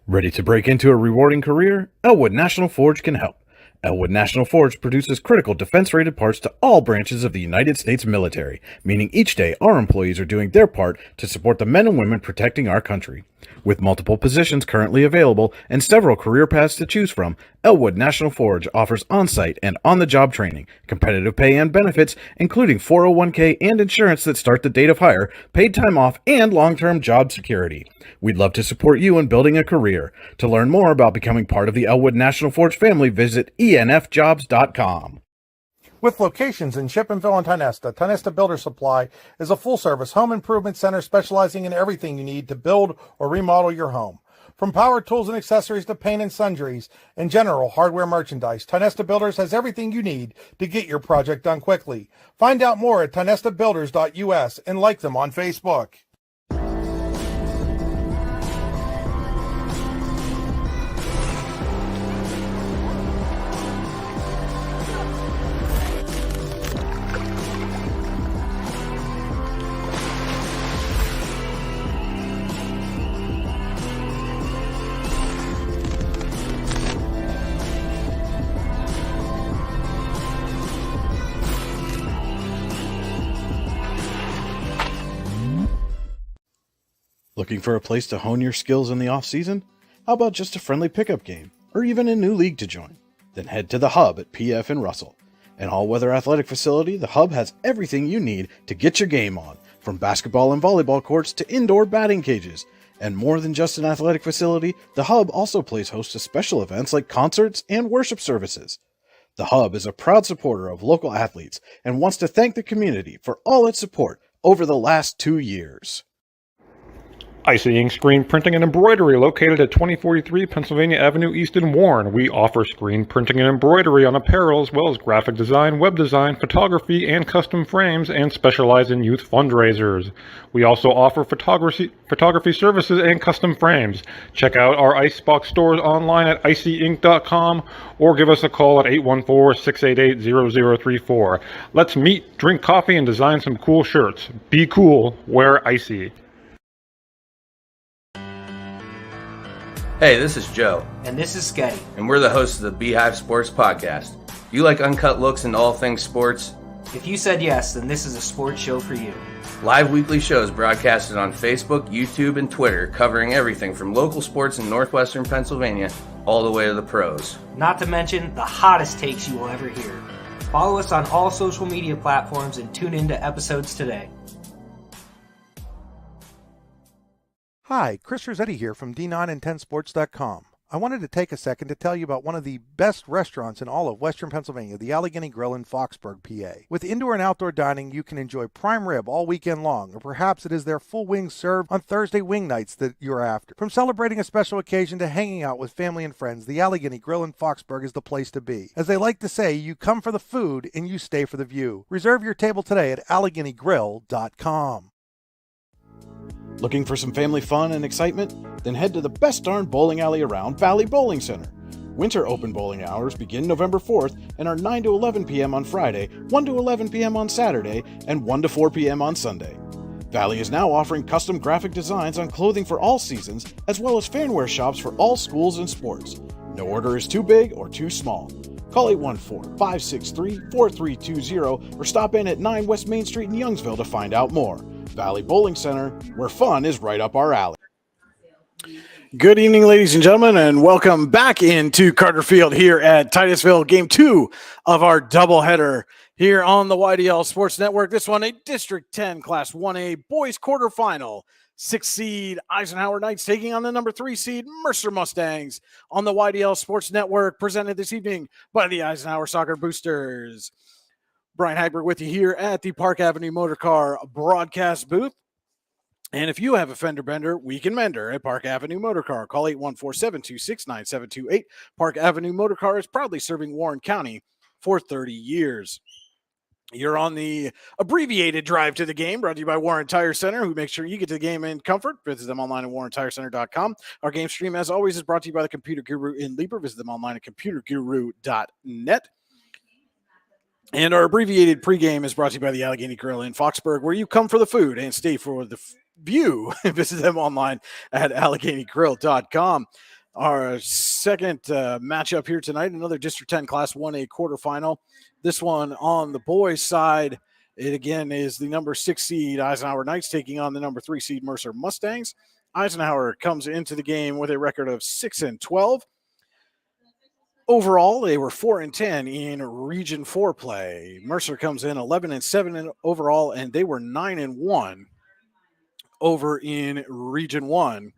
Ready to break into a rewarding career? Elwood National Forge can help. Elwood National Forge produces critical defense-rated parts to all branches of the United States military, meaning each day our employees are doing their part to support the men and women protecting our country. With multiple positions currently available and several career paths to choose from, Elwood National Forge offers on-site and on-the-job training, competitive pay and benefits, including 401k and insurance that start the date of hire, paid time off, and long-term job security. We'd love to support you in building a career. To learn more about becoming part of the Elwood National Forge family, visit enfjobs.com. With locations in Shippenville and Tionesta, Tionesta Builder Supply is a full-service home improvement center specializing in everything you need to build or remodel your home. From power tools and accessories to paint and sundries and general hardware merchandise, Tionesta Builders has everything you need to get your project done quickly. Find out more at tionestabuilders.us and like them on Facebook. Looking for a place to hone your skills in the off-season? How about just a friendly pickup game, or even a new league to join? Then head to the Hub at PF in Russell. An all-weather athletic facility, the Hub has everything you need to get your game on, from basketball and volleyball courts to indoor batting cages. And more than just an athletic facility, the Hub also plays host to special events like concerts and worship services. The Hub is a proud supporter of local athletes and wants to thank the community for all its support over the last 2 years. Icy Ink Screen Printing and Embroidery, located at 2043 Pennsylvania Avenue East in Warren. We offer screen printing and embroidery on apparel, as well as graphic design, web design, photography, and custom frames, and specialize in youth fundraisers. We also offer photography services and custom frames. Check out our Icebox stores online at icyink.com or give us a call at 814-688-0034. Let's meet, drink coffee, and design some cool shirts. Be cool, wear Icy. Hey, this is Joe. And this is Sketty. And we're the hosts of the Beehive Sports Podcast. Do you like uncut looks into all things sports? If you said yes, then this is a sports show for you. Live weekly shows broadcasted on Facebook, YouTube, and Twitter, covering everything from local sports in northwestern Pennsylvania all the way to the pros. Not to mention the hottest takes you will ever hear. Follow us on all social media platforms and tune into episodes today. Hi, Chris Rossetti here from D9and10sports.com. I wanted to take a second to tell you about one of the best restaurants in all of Western Pennsylvania, the Allegheny Grill in Foxburg, PA. With indoor and outdoor dining, you can enjoy prime rib all weekend long, or perhaps it is their full wings served on Thursday wing nights that you're after. From celebrating a special occasion to hanging out with family and friends, the Allegheny Grill in Foxburg is the place to be. As they like to say, you come for the food and you stay for the view. Reserve your table today at AlleghenyGrill.com. Looking for some family fun and excitement? Then head to the best darn bowling alley around, Valley Bowling Center. Winter open bowling hours begin November 4th and are 9 to 11 p.m. on Friday, 1 to 11 p.m. on Saturday, and 1 to 4 p.m. on Sunday. Valley is now offering custom graphic designs on clothing for all seasons, as well as fanwear shops for all schools and sports. No order is too big or too small. Call 814-563-4320 or stop in at 9 West Main Street in Youngsville to find out more. Valley Bowling Center, where fun is right up our alley. Good evening, ladies and gentlemen, and welcome back into Carter Field here at Titusville, Game 2 of our doubleheader here on the YDL Sports Network. This one, a District 10 Class 1A boys quarterfinal. 6th seed Eisenhower Knights taking on the number 3 seed Mercer Mustangs on the YDL Sports Network, presented this evening by the Eisenhower Soccer Boosters. Brian Hagberg with you here at the Park Avenue Motor Car broadcast booth. And if you have a fender bender, we can mender at Park Avenue Motor Car. Call 814-726-9728. Park Avenue Motor Car is proudly serving Warren County for 30 years. You're on the abbreviated drive to the game, brought to you by Warren Tire Center, who makes sure you get to the game in comfort. Visit them online at warrentirecenter.com. Our game stream, as always, is brought to you by the Computer Guru in Lieber. Visit them online at computerguru.net. And our abbreviated pregame is brought to you by the Allegheny Grill in Foxburg, where you come for the food and stay for the view. Visit them online at AlleghenyGrill.com. Our second matchup here tonight, another District 10 Class 1A quarterfinal. This one on the boys' side, it again is the number 6 seed Eisenhower Knights taking on the number 3 seed Mercer Mustangs. Eisenhower comes into the game with a record of 6-12. Overall, they were 4-10 in Region 4 play. Mercer comes in 11-7 overall, and they were 9-1 over in Region 1.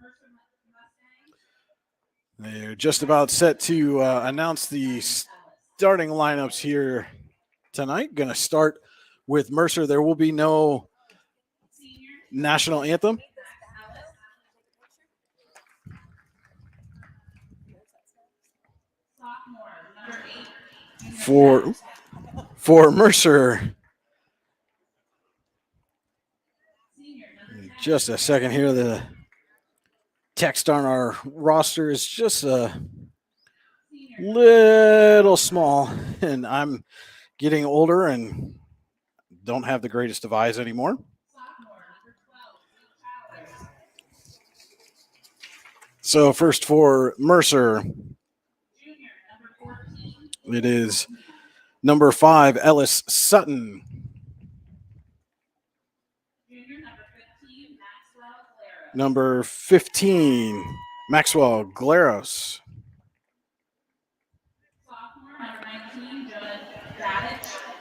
They're just about set to announce the starting lineups here tonight. Going to start with Mercer. There will be no national anthem. For Mercer, just a second here. The text on our roster is just a little small, and I'm getting older and don't have the greatest of eyes anymore. So first for Mercer, it is number 5, Ellis Sutton. Number 15, Maxwell Glaros.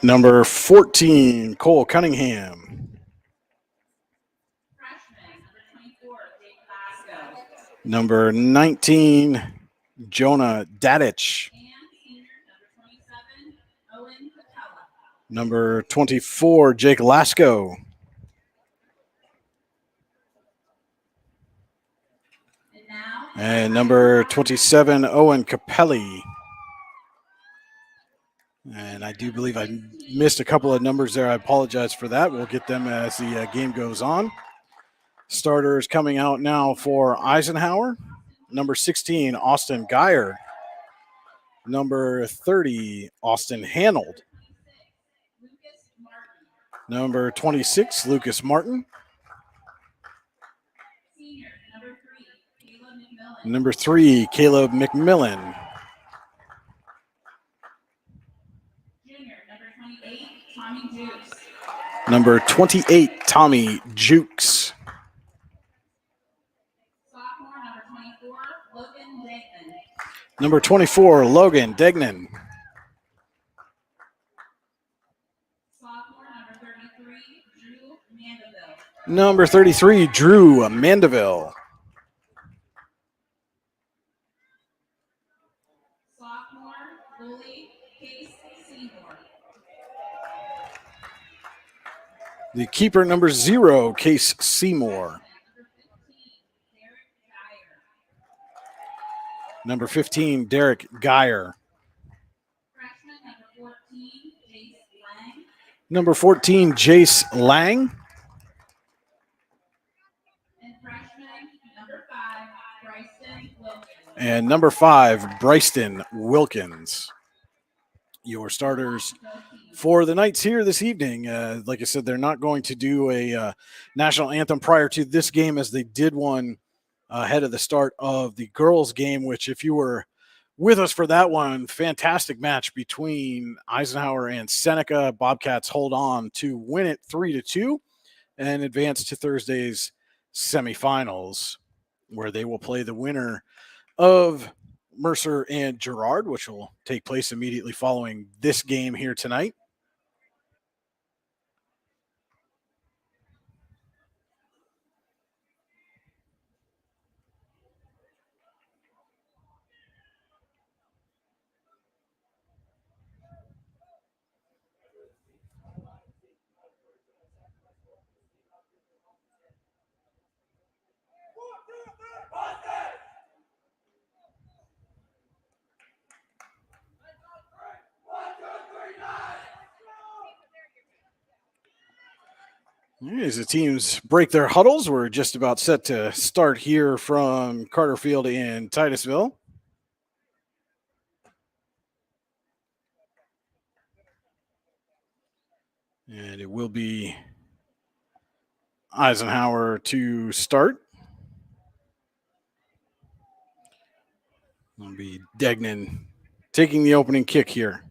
Number 14, Cole Cunningham. Number 19, Jonah Dadich. Number 24, Jake Lasko. And number 27, Owen Capelli. And I do believe I missed a couple of numbers there. I apologize for that. We'll get them as the game goes on. Starters coming out now for Eisenhower. Number 16, Austin Geyer. Number 30, Austin Hanold. Number 26, Lucas Martin. Number 3, Caleb McMillan. Number 28, Tommy Jukes. Number 24, Logan Degnan. Number 33, Drew Mandeville. The keeper, number 0, Case Seymour. Number 15, Derek Geyer. Number 14, Jace Lang. And number 5, Bryston Wilkins. Your starters for the Knights here this evening. Like I said, they're not going to do a national anthem prior to this game, as they did one ahead of the start of the girls' game, which, if you were with us for that one, fantastic match between Eisenhower and Seneca. Bobcats hold on to win it 3-2 and advance to Thursday's semifinals, where they will play the winner of Mercer and Girard, which will take place immediately following this game here tonight. As the teams break their huddles, we're just about set to start here from Carter Field in Titusville. And it will be Eisenhower to start. It'll be Degnan taking the opening kick here.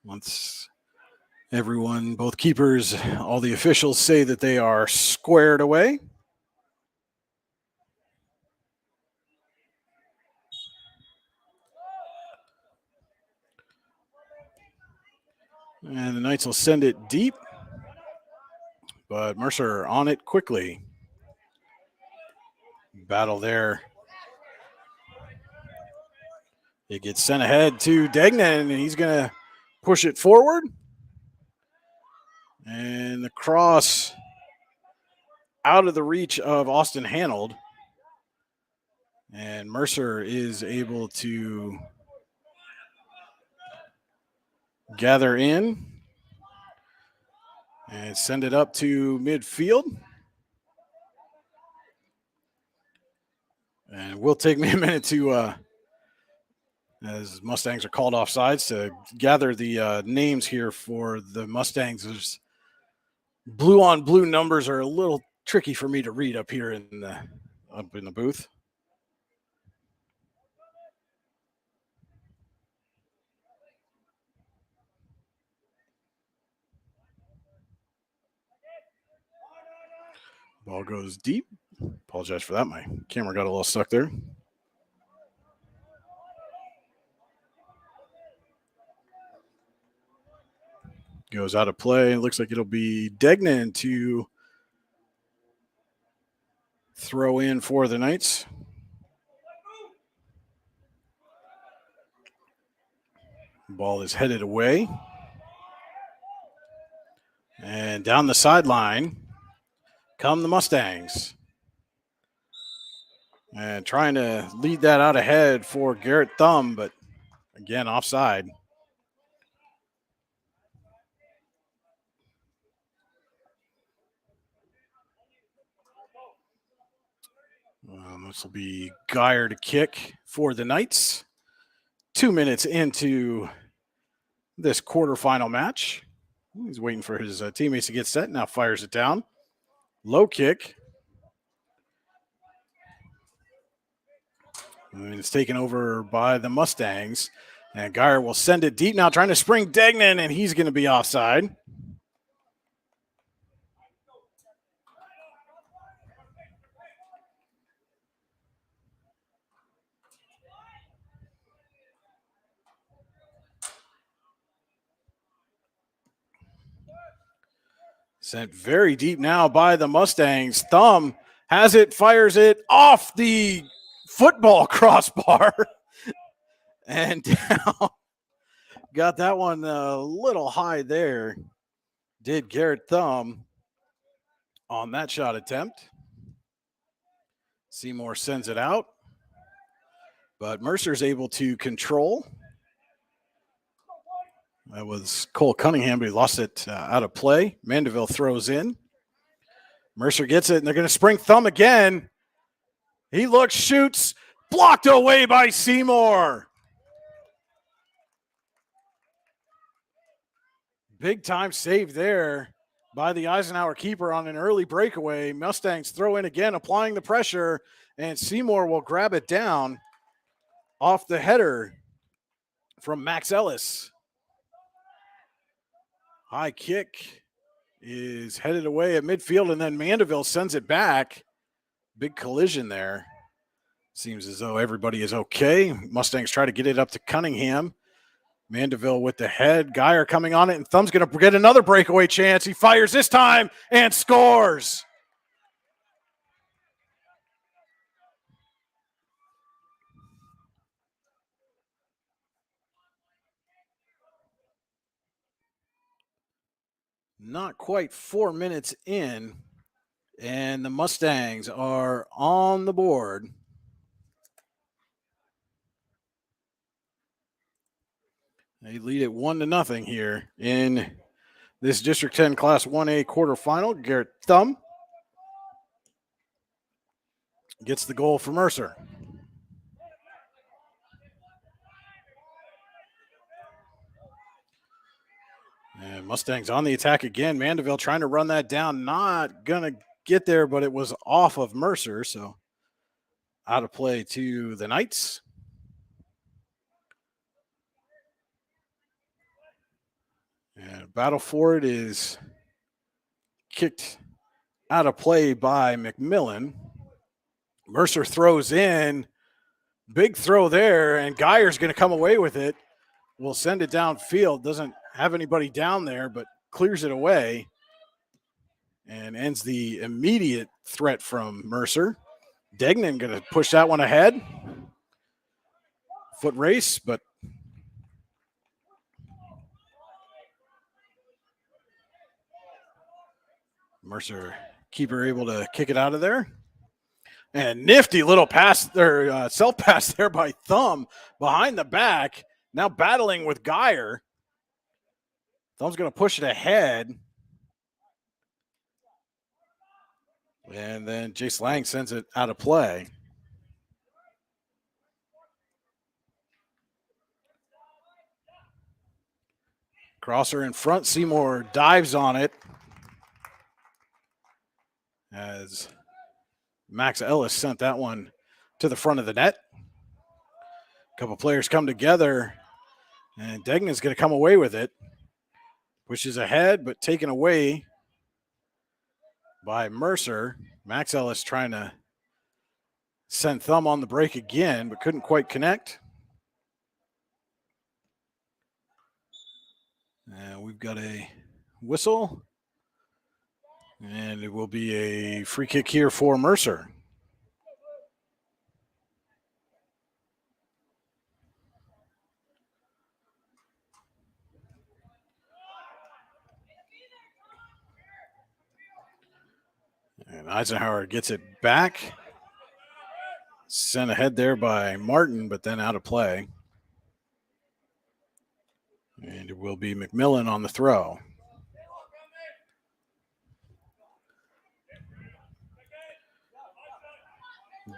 Once everyone, both keepers, all the officials say that they are squared away. And the Knights will send it deep, but Mercer on it quickly. Battle there. It gets sent ahead to Degnan, and he's going to push it forward. And the cross out of the reach of Austin Hanold. And Mercer is able to gather in and send it up to midfield. And it will take me a minute to, as Mustangs are called off sides, to gather the names here for the Mustangs. There's blue on blue numbers are a little tricky for me to read up here in the booth. Ball goes deep. Apologize for that. My camera got a little stuck there. Goes out of play. It looks like it'll be Degnan to throw in for the Knights. Ball is headed away. And down the sideline come the Mustangs. And trying to lead that out ahead for Garrett Thumb, but again, offside. This will be Geyer to kick for the Knights. 2 minutes into this quarterfinal match. He's waiting for his teammates to get set. Now fires it down. Low kick. And it's taken over by the Mustangs. And Geyer will send it deep now, trying to spring Degnan, and he's going to be offside. Sent very deep now by the Mustangs. Thumb has it, fires it off the football crossbar. And down. Got that one a little high there. Did Garrett Thumb on that shot attempt. Seymour sends it out. But Mercer's able to control. That was Cole Cunningham, but he lost it out of play. Mandeville throws in. Mercer gets it, and they're going to spring Thumb again. He looks, shoots, blocked away by Seymour. Big time save there by the Eisenhower keeper on an early breakaway. Mustangs throw in again, applying the pressure, and Seymour will grab it down off the header from Max Ellis. High kick is headed away at midfield, and then Mandeville sends it back. Big collision there. Seems as though everybody is okay. Mustangs try to get it up to Cunningham. Mandeville with the head. Geyer coming on it, and Thumb's going to get another breakaway chance. He fires this time and scores. Not quite 4 minutes in, and the Mustangs are on the board. They lead it 1-0 here in this District 10 Class 1A quarterfinal. Garrett Thumb gets the goal for Mercer. And Mustangs on the attack again. Mandeville trying to run that down. Not going to get there, but it was off of Mercer. So Out of play to the Knights. And battle for it is kicked out of play by McMillan. Mercer throws in. Big throw there, and Geyer's going to come away with it. Will send it downfield. Doesn't have anybody down there, but clears it away and ends the immediate threat from Mercer. Degnan going to push that one ahead. Foot race, but Mercer keeper able to kick it out of there. And nifty little pass or self pass there by Thumb behind the back. Now battling with Geyer. Thumb's going to push it ahead. And then Jace Lang sends it out of play. Crosser in front. Seymour dives on it as Max Ellis sent that one to the front of the net. A couple players come together, and Degnan's going to come away with it. Pushes ahead, but taken away by Mercer. Max Ellis trying to send Thumb on the break again, but couldn't quite connect. And we've got a whistle. And it will be a free kick here for Mercer. And Eisenhower gets it back. Sent ahead there by Martin, but then out of play. And it will be McMillan on the throw.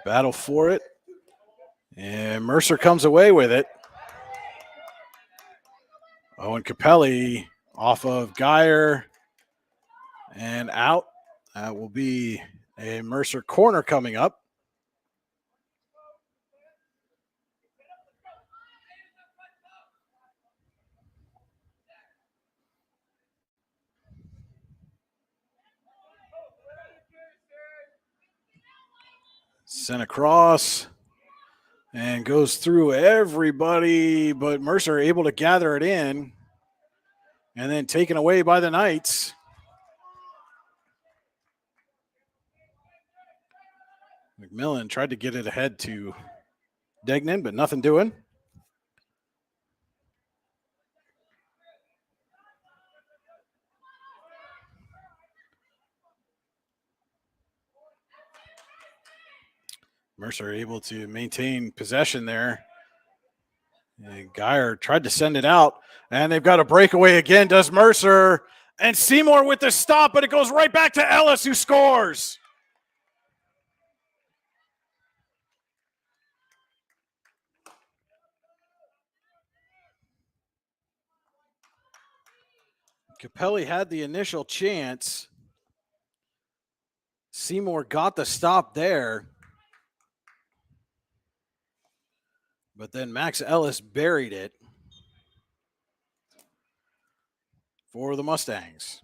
Battle for it. And Mercer comes away with it. Owen Capelli off of Geyer and out. That will be a Mercer corner coming up. Sent across and goes through everybody, but Mercer able to gather it in and then taken away by the Knights. McMillan tried to get it ahead to Degnan, but nothing doing. Mercer able to maintain possession there. And Geyer tried to send it out, and they've got a breakaway again, does Mercer. And Seymour with the stop, but it goes right back to Ellis, who scores. Capelli had the initial chance. Seymour got the stop there. But then Max Ellis buried it for the Mustangs.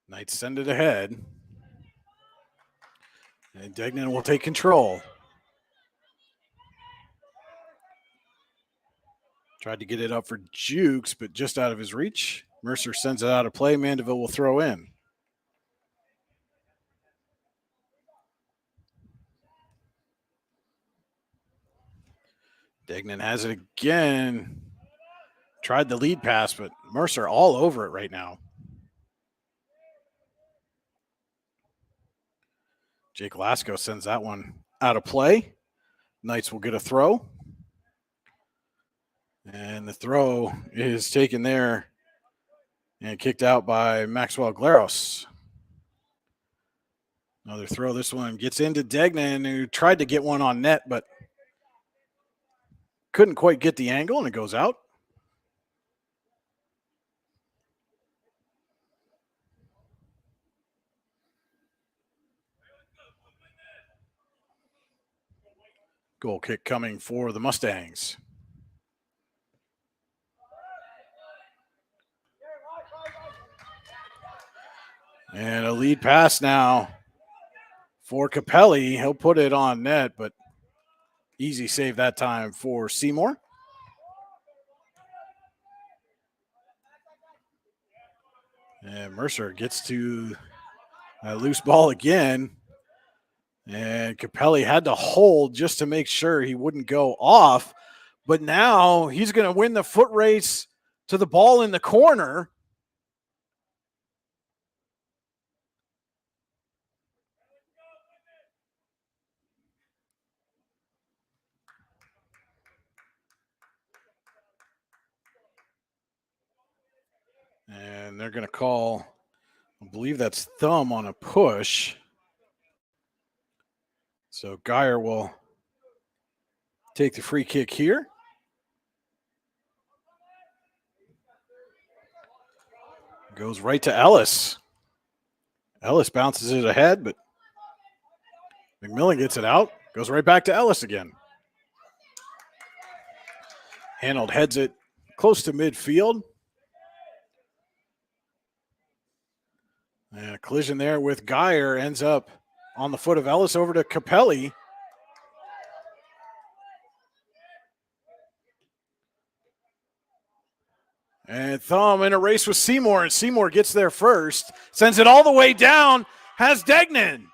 Knights send it ahead. And Degnan will take control. Tried to get it up for Jukes, but just out of his reach. Mercer sends it out of play. Mandeville will throw in. Degnan has it again. Tried the lead pass, but Mercer all over it right now. Jake Lasco sends that one out of play. Knights will get a throw. And the throw is taken there and kicked out by Maxwell Glaros. Another throw. This one gets into Degnan, who tried to get one on net, but couldn't quite get the angle, and it goes out. Goal kick coming for the Mustangs. And a lead pass now for Capelli. He'll put it on net, but easy save that time for Seymour. And Mercer gets to a loose ball again. And Capelli had to hold just to make sure he wouldn't go off. But now he's going to win the foot race to the ball in the corner. And they're going to call, I believe that's thumb on a push. So Geyer will take the free kick here. Goes right to Ellis. Ellis bounces it ahead, but McMillan gets it out. Goes right back to Ellis again. Hanold heads it close to midfield. And a collision there with Geyer ends up on the foot of Ellis over to Capelli. And Thumb in a race with Seymour, and Seymour gets there first. Sends it all the way down, has Degnan.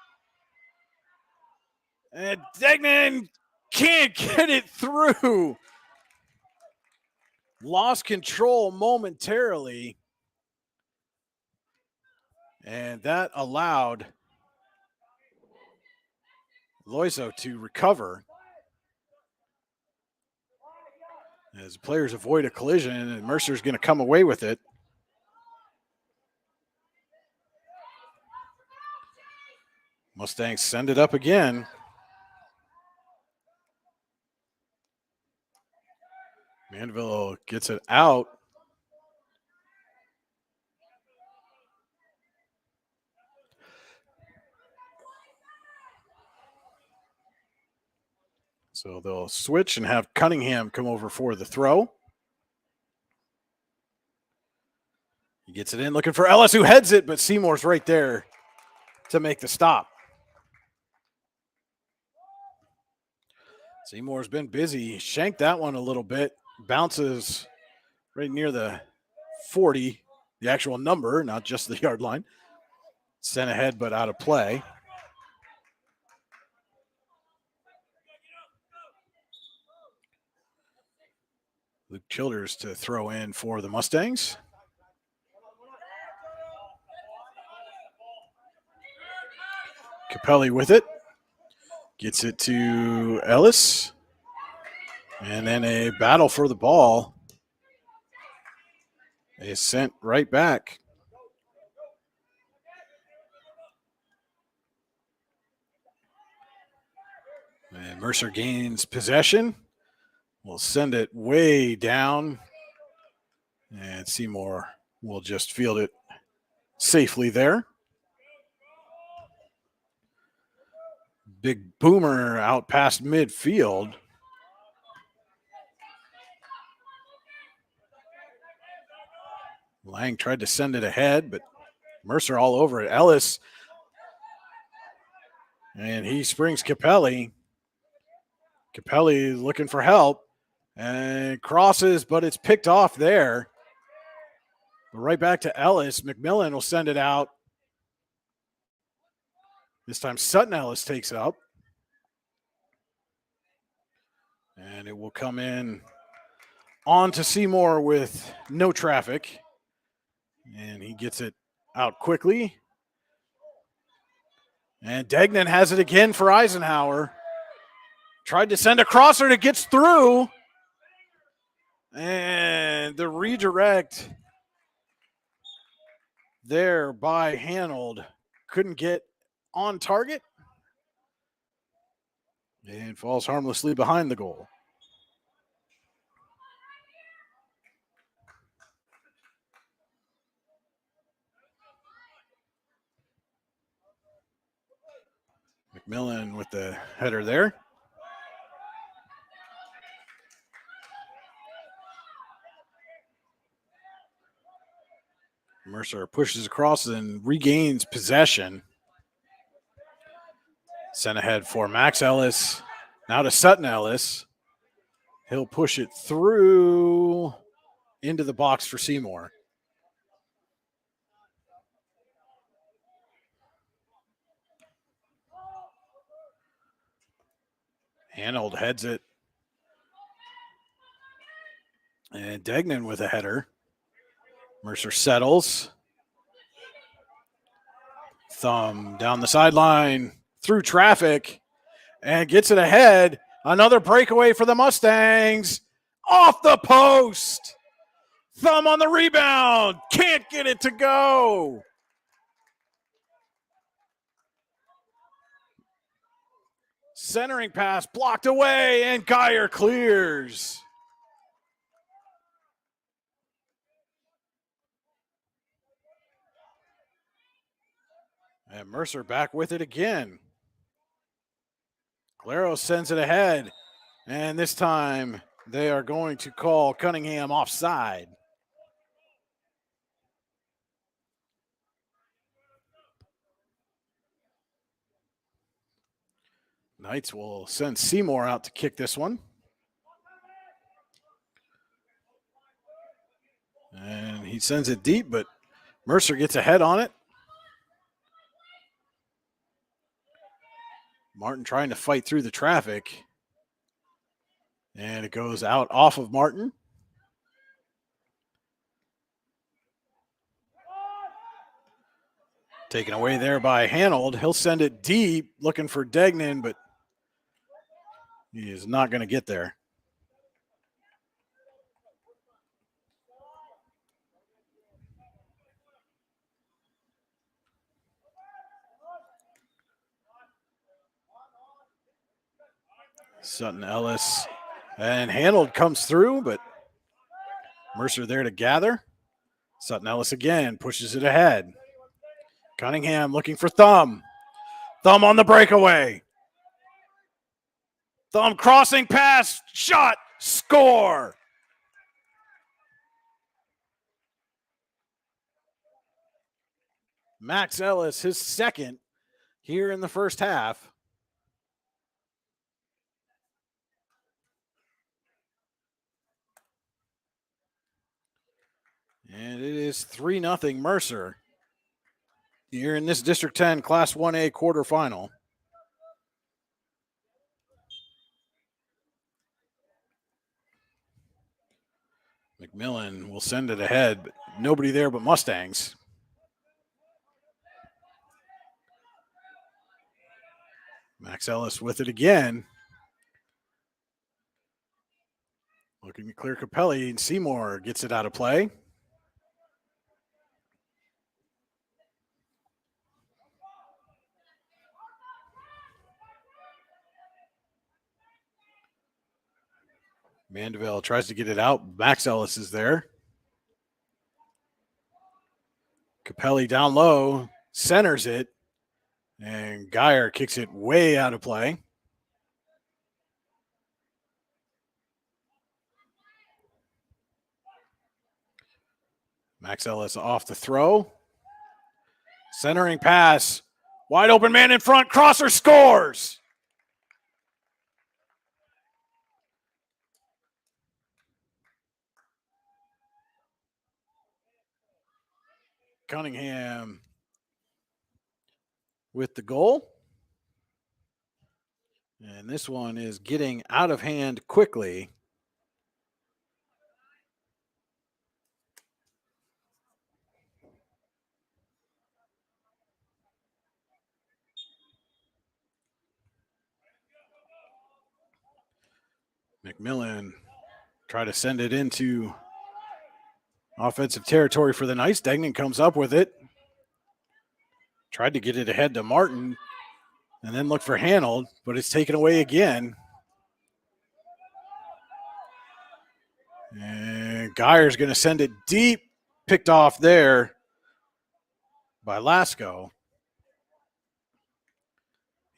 And Degnan can't get it through. Lost control momentarily. And that allowed Loiso to recover. As players avoid a collision, and Mercer's going to come away with it. Mustangs send it up again. Mandeville gets it out. So they'll switch and have Cunningham come over for the throw. He gets it in looking for Ellis, who heads it, but Seymour's right there to make the stop. Seymour's been busy. Shanked that one a little bit. Bounces right near the 40, the actual number, not just the yard line. Sent ahead, but out of play. Luke Childers to throw in for the Mustangs. Capelli with it. Gets it to Ellis. And then a battle for the ball is sent right back. And Mercer gains possession. We'll send it way down. And Seymour will just field it safely there. Big boomer out past midfield. Lang tried to send it ahead, but Mercer all over it. Ellis. And he springs Capelli. Capelli looking for help. And crosses, but it's picked off there. Right back to Ellis. McMillan will send it out. This time Sutton Ellis takes it up. And it will come in on to Seymour with no traffic. And he gets it out quickly. And Degnan has it again for Eisenhower. Tried to send a crosser that gets through. And the redirect there by Hanold couldn't get on target. And falls harmlessly behind the goal. McMillan with the header there. Mercer pushes across and regains possession. Sent ahead for Max Ellis. Now to Sutton Ellis. He'll push it through into the box for Seymour. Hanold heads it. And Degnan with a header. Mercer settles. Thumb down the sideline through traffic and gets it ahead. Another breakaway for the Mustangs. Off the post. Thumb on the rebound. Can't get it to go. Centering pass blocked away, and Geyer clears. And Mercer back with it again. Claro sends it ahead, and this time they are going to call Cunningham offside. Knights will send Seymour out to kick this one. And he sends it deep, but Mercer gets ahead on it. Martin trying to fight through the traffic. And it goes out off of Martin. Taken away there by Hanold. He'll send it deep, looking for Degnan, but he is not going to get there. Sutton Ellis and Hanold comes through, but Mercer there to gather. Sutton Ellis again pushes it ahead. Cunningham looking for Thumb. Thumb on the breakaway. Thumb crossing pass, shot, score. Max Ellis, his second here in the first half. And it is 3-0 Mercer here in this District 10 Class 1A quarterfinal. McMillan will send it ahead, but nobody there but Mustangs. Max Ellis with it again. Looking to clear Capelli, and Seymour gets it out of play. Mandeville tries to get it out. Max Ellis is there. Capelli down low, centers it, and Geyer kicks it way out of play. Max Ellis off the throw. Centering pass. Wide open man in front. Crosser scores. Cunningham with the goal. And this one is getting out of hand quickly. McMillan try to send it into offensive territory for the Knights. Degnan comes up with it. Tried to get it ahead to Martin and then look for Hanold, but it's taken away again. And Geyer's going to send it deep. Picked off there by Lasco.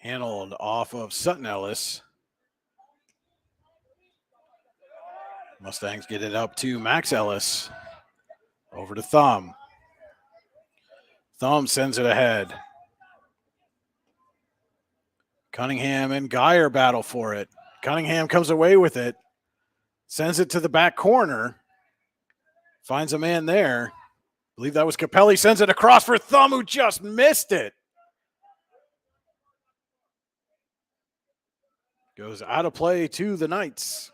Hanold off of Sutton Ellis. Mustangs get it up to Max Ellis. Over to Thumb. Thumb sends it ahead. Cunningham and Geyer battle for it. Cunningham comes away with it. Sends it to the back corner. Finds a man there. I believe that was Capelli. Sends it across for Thumb, who just missed it. Goes out of play to the Knights.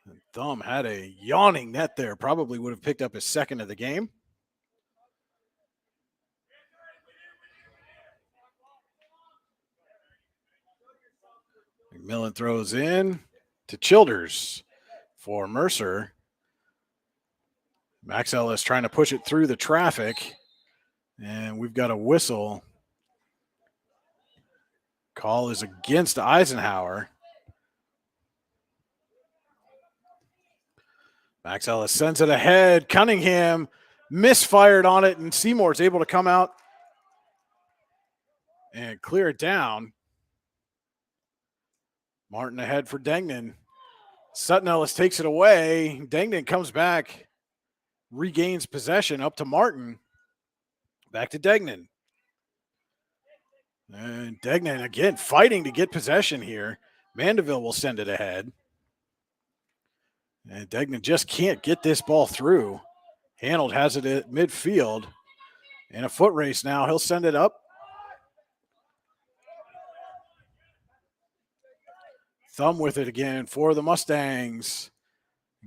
And Thumb had a yawning net there. Probably would have picked up his second of the game. McMillan throws in to Childers for Mercer. Max Ellis trying to push it through the traffic. And we've got a whistle. Call is against Eisenhower. Max Ellis sends it ahead. Cunningham misfired on it, and Seymour's able to come out and clear it down. Martin ahead for Degnan. Sutton Ellis takes it away. Degnan comes back, regains possession up to Martin. Back to Degnan. And Degnan again fighting to get possession here. Mandeville will send it ahead. And Degnan just can't get this ball through. Hanold has it at midfield. In a foot race now, he'll send it up. Thumb with it again for the Mustangs.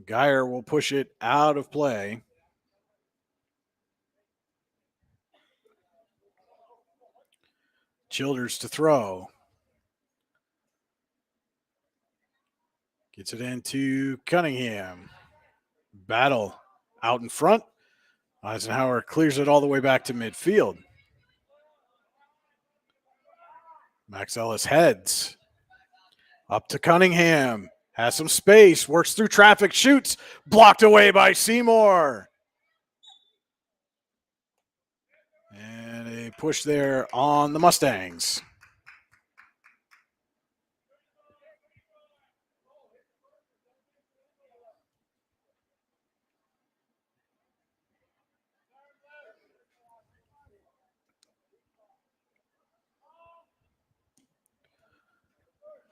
Geyer will push it out of play. Childers to throw. Gets it into Cunningham. Battle out in front. Eisenhower clears it all the way back to midfield. Max Ellis heads. Up to Cunningham. Has some space. Works through traffic. Shoots. Blocked away by Seymour. And a push there on the Mustangs.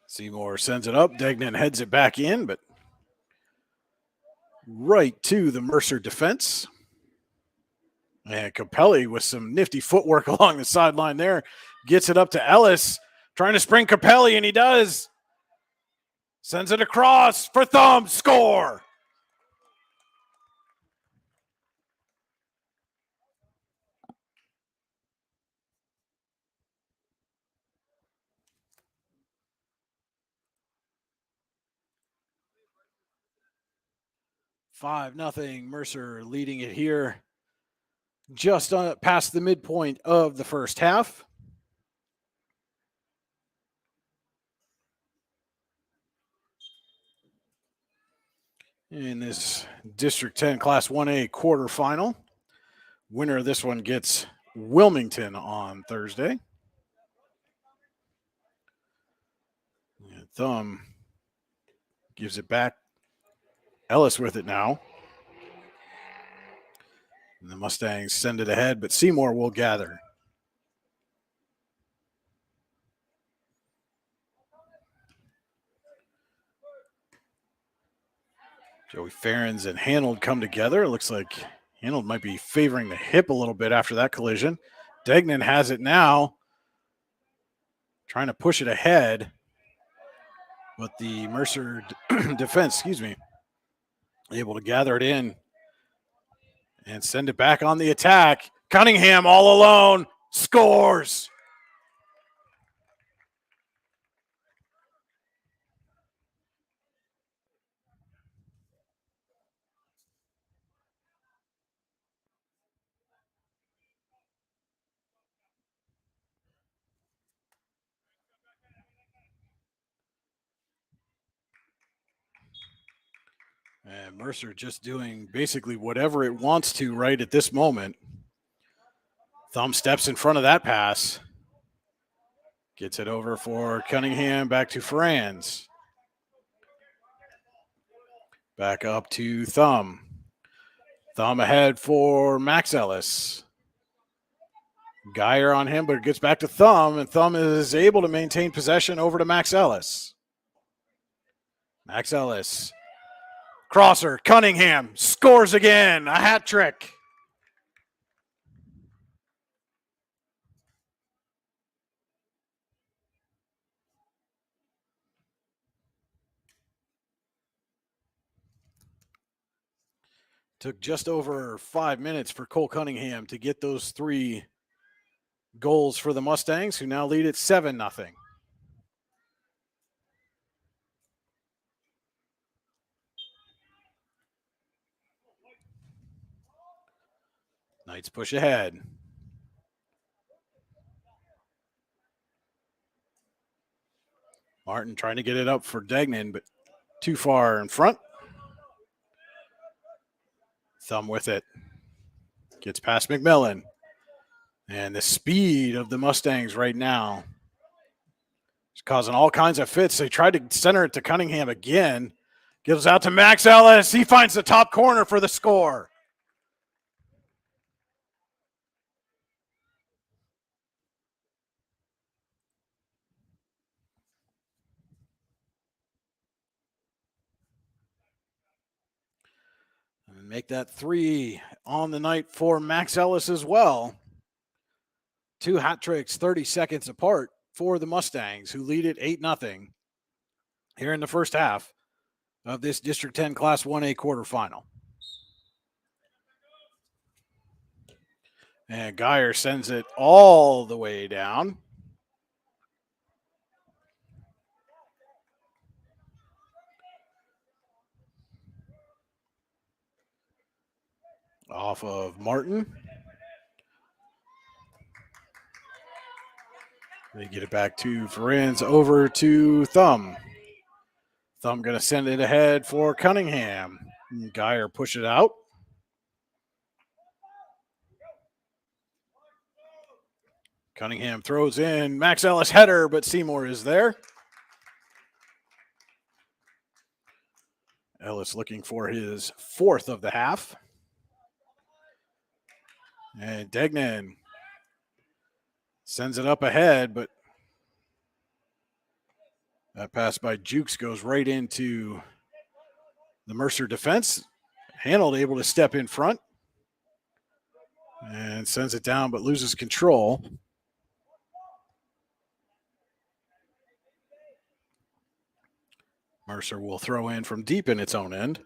Seymour sends it up. Degnan heads it back in, but right to the Mercer defense. And Capelli with some nifty footwork along the sideline there. Gets it up to Ellis. Trying to spring Capelli, and he does. Sends it across for Thumb. Score! $5-0. Mercer leading it here just past the midpoint of the first half. In this District 10 Class 1A quarterfinal. Winner of this one gets Wilmington on Thursday. And Thumb gives it back. Ellis with it now. And the Mustangs send it ahead, but Seymour will gather. Joey Ferrens and Hanold come together. It looks like Hanold might be favoring the hip a little bit after that collision. Degnan has it now. Trying to push it ahead. But the Mercer defense, able to gather it in and send it back on the attack. Cunningham all alone. Scores. And Mercer just doing basically whatever it wants to right at this moment. Thumb steps in front of that pass. Gets it over for Cunningham, back to Ferrans. Back up to Thumb. Thumb ahead for Max Ellis. Geyer on him, but it gets back to Thumb, and Thumb is able to maintain possession over to Max Ellis. Max Ellis. Crosser, Cunningham scores again, a hat trick. Took just over 5 minutes for Cole Cunningham to get those 3 goals for the Mustangs, who now lead at 7-0. Knights push ahead. Martin trying to get it up for Degnan, but too far in front. Thumb with it. Gets past McMillan. And the speed of the Mustangs right now is causing all kinds of fits. They tried to center it to Cunningham again. Gives out to Max Ellis. He finds the top corner for the score. And make that 3 on the night for Max Ellis as well. 2 hat tricks, 30 seconds apart for the Mustangs, who lead it 8-0 here in the first half of this District 10 Class 1A quarterfinal. And Geyer sends it all the way down. Off of Martin. They get it back to Ferenz, over to Thumb. Thumb going to send it ahead for Cunningham. Geyer push it out. Cunningham throws in. Max Ellis header, but Seymour is there. Ellis looking for his 4th of the half. And Degnan sends it up ahead, but that pass by Jukes goes right into the Mercer defense. Hanold able to step in front and sends it down, but loses control. Mercer will throw in from deep in its own end.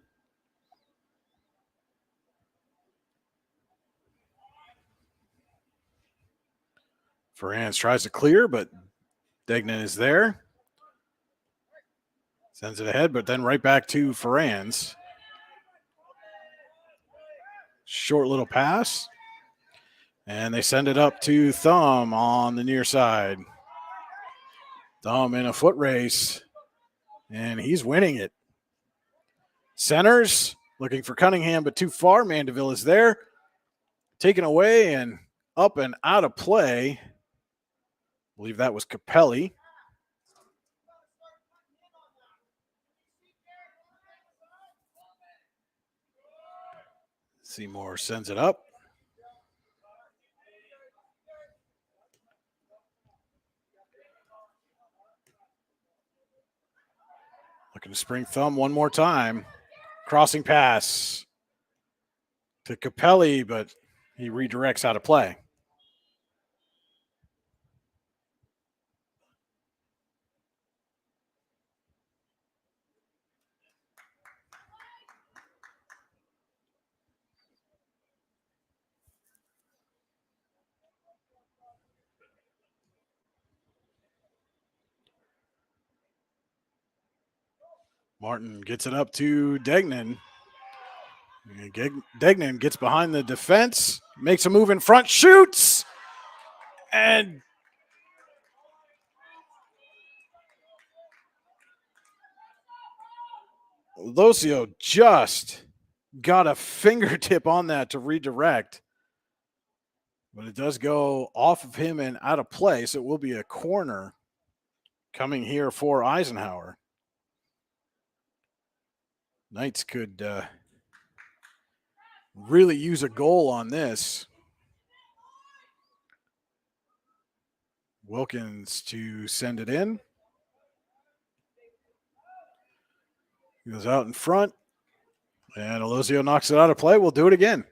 Ferrans tries to clear, but Degnan is there. Sends it ahead, but then right back to Ferrans. Short little pass. And they send it up to Thumb on the near side. Thumb in a foot race. And he's winning it. Centers, looking for Cunningham, but too far. Mandeville is there. Taken away and up and out of play. I believe that was Capelli. Seymour sends it up. Looking to spring Thumb one more time. Crossing pass to Capelli, but he redirects out of play. Martin gets it up to Degnan. Degnan gets behind the defense, makes a move in front, shoots, and Locio just got a fingertip on that to redirect. But it does go off of him and out of play, so it will be a corner coming here for Eisenhower. Knights could really use a goal on this. Wilkins to send it in. He goes out in front, and Elozio knocks it out of play. We'll do it again.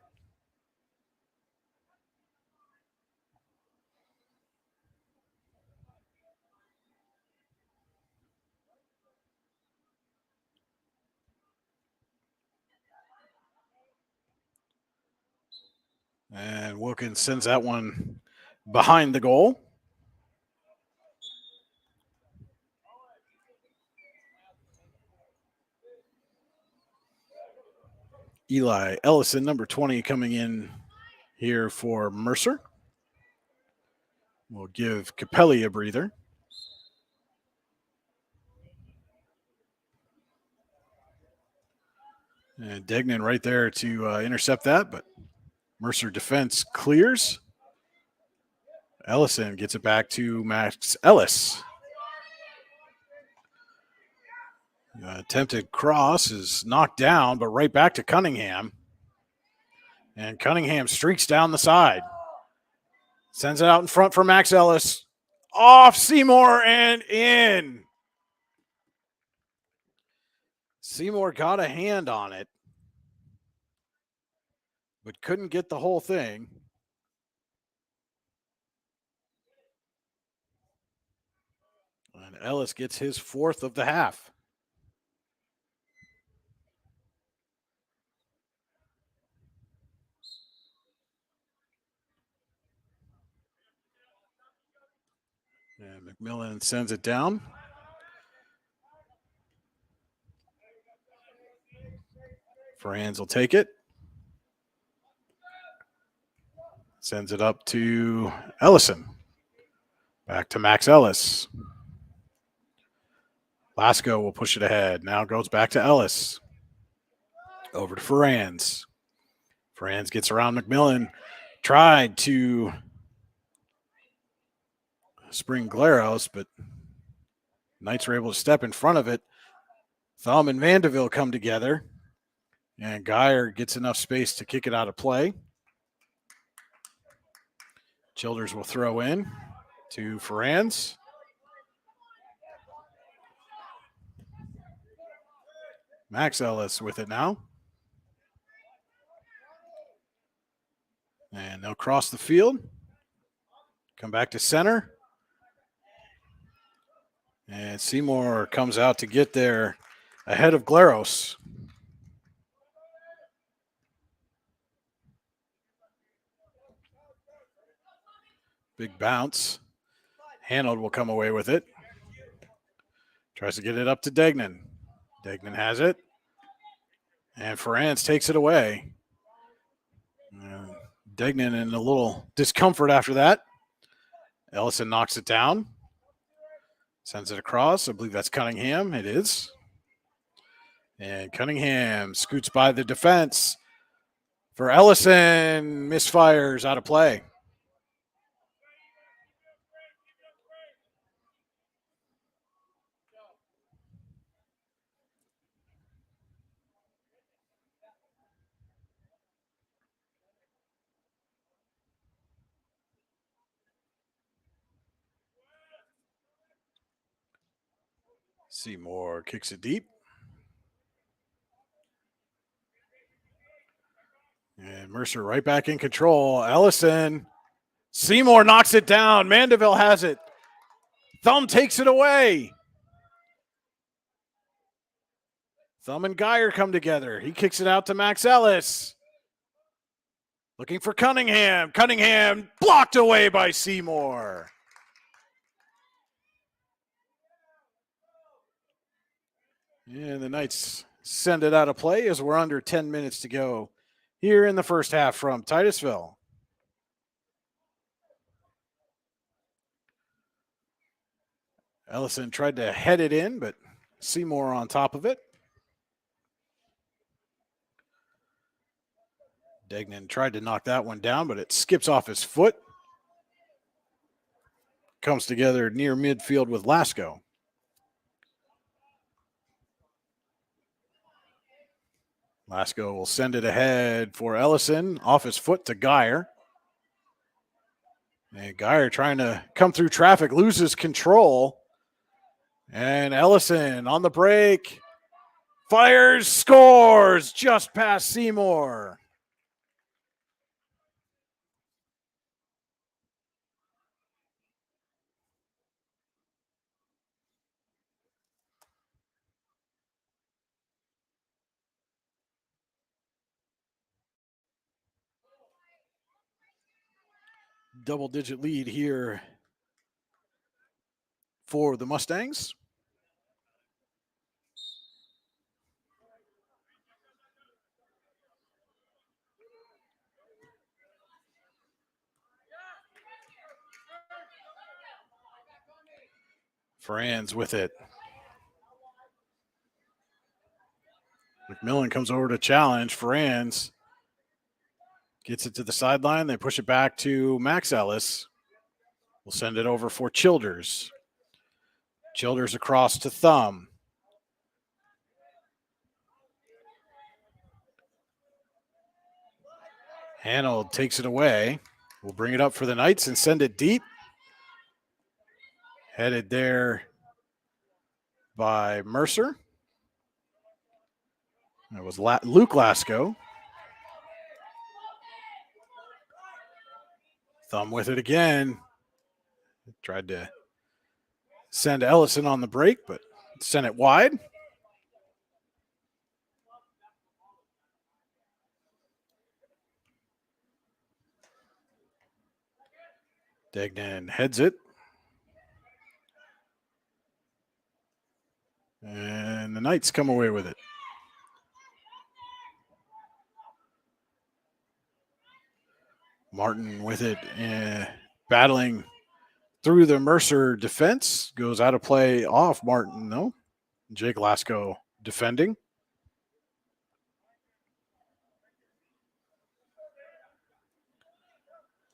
And Wilkins sends that one behind the goal. Eli Ellison, number 20, coming in here for Mercer. We'll give Capelli a breather. And Degnan right there to intercept that, but Mercer defense clears. Ellison gets it back to Max Ellis. Attempted cross is knocked down, but right back to Cunningham. And Cunningham streaks down the side. Sends it out in front for Max Ellis. Off Seymour and in. Seymour got a hand on it, but couldn't get the whole thing. And Ellis gets his fourth of the half. And McMillan sends it down. Franz will take it. Sends it up to Ellison. Back to Max Ellis. Lasco will push it ahead. Now goes back to Ellis. Over to Franz. Franz gets around McMillan. Tried to spring Glaros, but Knights were able to step in front of it. Thumb and Vandeville come together. And Geyer gets enough space to kick it out of play. Childers will throw in to Franz. Max Ellis with it now. And they'll cross the field. Come back to center. And Seymour comes out to get there ahead of Glaros. Big bounce. Hanold will come away with it. Tries to get it up to Degnan. Degnan has it. And Franz takes it away. Degnan in a little discomfort after that. Ellison knocks it down. Sends it across. I believe that's Cunningham. It is. And Cunningham scoots by the defense for Ellison. Misfires out of play. Seymour kicks it deep. And Mercer right back in control. Ellison. Seymour knocks it down. Mandeville has it. Thumb takes it away. Thumb and Geyer come together. He kicks it out to Max Ellis. Looking for Cunningham. Cunningham blocked away by Seymour. And the Knights send it out of play as we're under 10 minutes to go here in the first half from Titusville. Ellison tried to head it in, but Seymour on top of it. Degnan tried to knock that one down, but it skips off his foot. Comes together near midfield with Lasco. Lasco will send it ahead for Ellison, off his foot to Geyer. And Geyer trying to come through traffic, loses control. And Ellison on the break, fires, scores just past Seymour. Double-digit lead here for the Mustangs. Franz with it. McMillan comes over to challenge. Franz gets it to the sideline. They push it back to Max Ellis. We'll send it over for Childers. Childers across to Thumb. Hanold takes it away. We'll bring it up for the Knights and send it deep. Headed there by Mercer. That was Luke Lasco. Thumb with it again. Tried to send Ellison on the break, but sent it wide. Degnan heads it. And the Knights come away with it. Martin with it, battling through the Mercer defense. Goes out of play off Martin, though. Jake Lasco defending.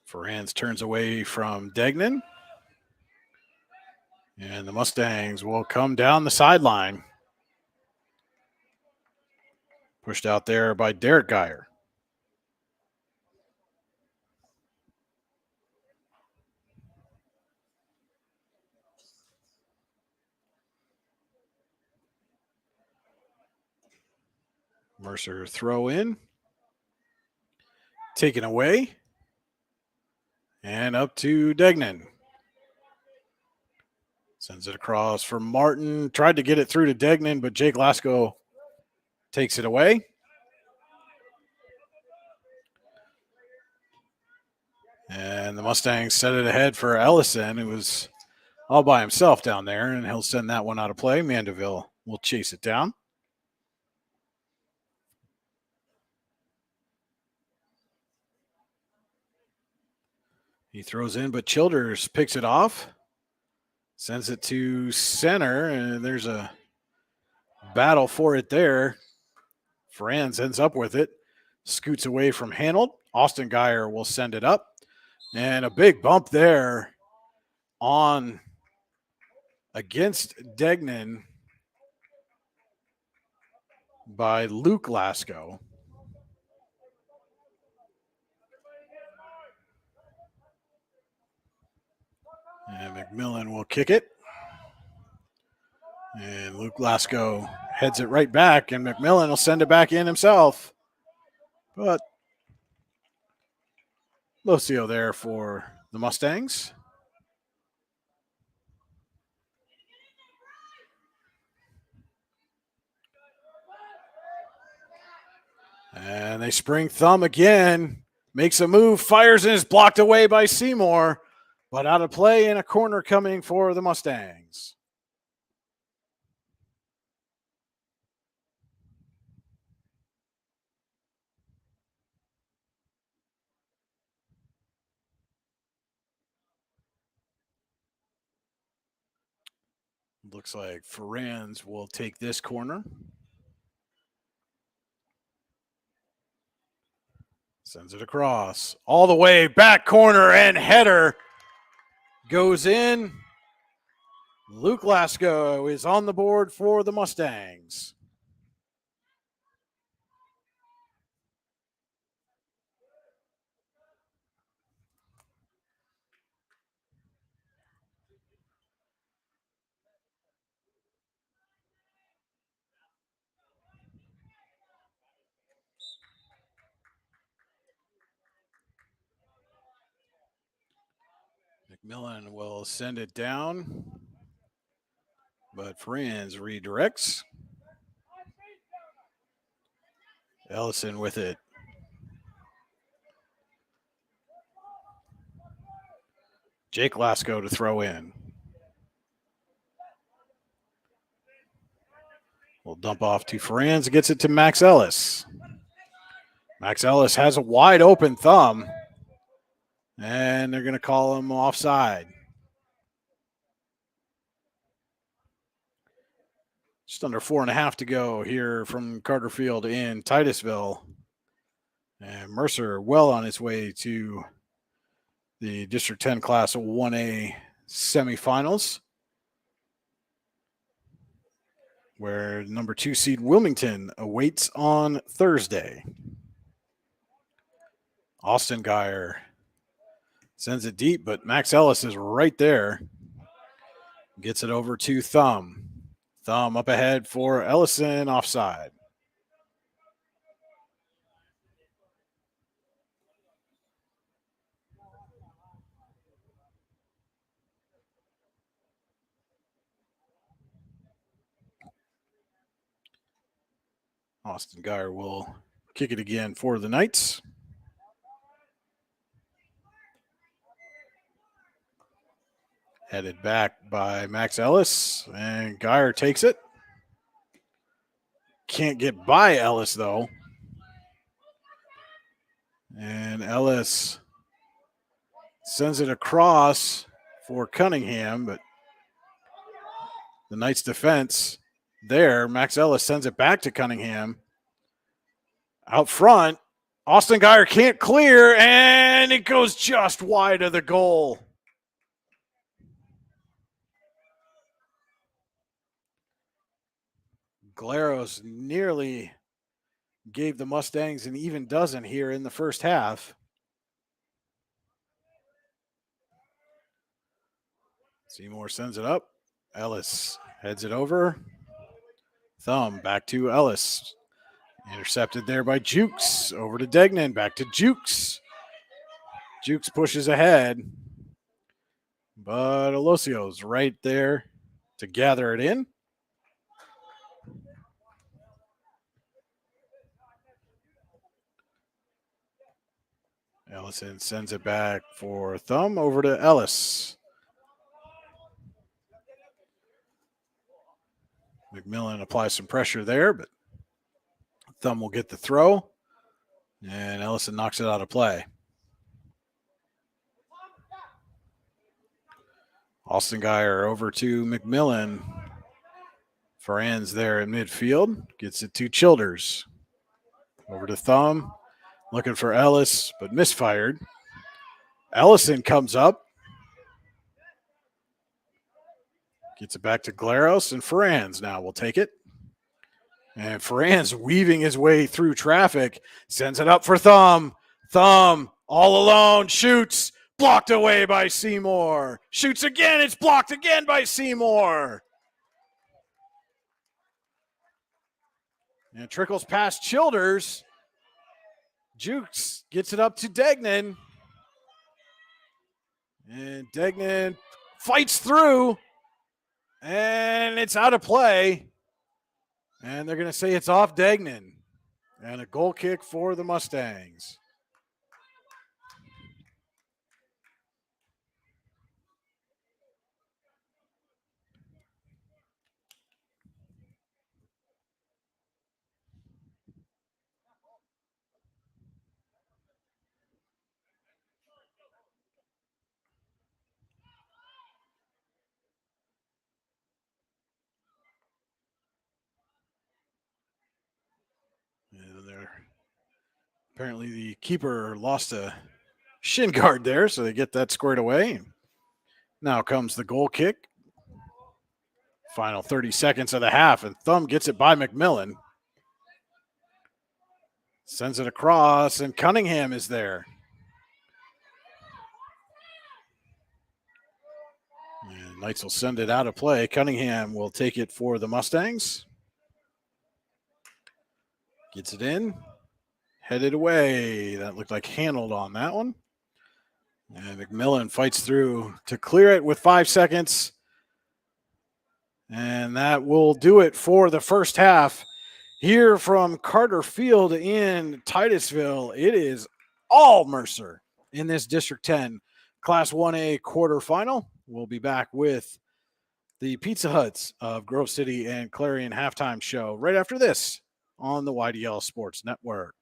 Franz turns away from Degnan. And the Mustangs will come down the sideline. Pushed out there by Derek Geyer. Mercer throw in. Taken away. And up to Degnan. Sends it across for Martin. Tried to get it through to Degnan, but Jake Lasco takes it away. And the Mustangs set it ahead for Ellison, who was all by himself down there, and he'll send that one out of play. Mandeville will chase it down. He throws in, but Childers picks it off. Sends it to center, and there's a battle for it there. Franz ends up with it. Scoots away from Hanold. Austin Geyer will send it up. And a big bump there on against Degnan by Luke Lasco. And McMillan will kick it. And Luke Lasco heads it right back, and McMillan will send it back in himself. But Locio there for the Mustangs. And they spring Thumb again. Makes a move, fires, and is blocked away by Seymour. But out of play and a corner coming for the Mustangs. Looks like Franz will take this corner. Sends it across. All the way back corner, and header goes in. Luke Lasco is on the board for the Mustangs. McMillan will send it down, but Franz redirects. Ellison with it. Jake Lasko to throw in. We'll dump off to Franz, gets it to Max Ellis. Max Ellis has a wide open thumb, and they're going to call him offside. Just under 4.5 to go here from Carter Field in Titusville. And Mercer well on its way to the District 10 Class 1A semifinals, where number 2 seed Wilmington awaits on Thursday. Austin Geyer sends it deep, but Max Ellis is right there. Gets it over to Thumb. Thumb up ahead for Ellison, offside. Austin Geyer will kick it again for the Knights. Headed back by Max Ellis, and Geyer takes it. Can't get by Ellis, though. And Ellis sends it across for Cunningham, but the Knights' defense there. Max Ellis sends it back to Cunningham. Out front, Austin Geyer can't clear, and it goes just wide of the goal. Glaros nearly gave the Mustangs an even dozen here in the first half. Seymour sends it up. Ellis heads it over. Thumb back to Ellis. Intercepted there by Jukes. Over to Degnan. Back to Jukes. Jukes pushes ahead. But Alosio's right there to gather it in. Ellison sends it back for Thumb over to Ellis. McMillan applies some pressure there, but Thumb will get the throw, and Ellison knocks it out of play. Austin Geyer over to McMillan. Franz there in midfield. Gets it to Childers. Over to Thumb. Looking for Ellis, but misfired. Ellison comes up. Gets it back to Glaros, and Franz now will take it. And Franz weaving his way through traffic. Sends it up for Thumb. Thumb all alone. Shoots. Blocked away by Seymour. Shoots again. It's blocked again by Seymour. And trickles past Childers. Jukes gets it up to Degnan. And Degnan fights through. And it's out of play. And they're going to say it's off Degnan. And a goal kick for the Mustangs. Apparently the keeper lost a shin guard there, so they get that squared away. Now comes the goal kick. Final 30 seconds of the half, and Thumb gets it by McMillan. Sends it across, and Cunningham is there. And Knights will send it out of play. Cunningham will take it for the Mustangs. Gets it in. Headed away. That looked like handled on that one. And McMillan fights through to clear it with 5 seconds. And that will do it for the first half. Here from Carter Field in Titusville, it is all Mercer in this District 10 Class 1A quarterfinal. We'll be back with the Pizza Huts of Grove City and Clarion halftime show right after this on the YDL Sports Network.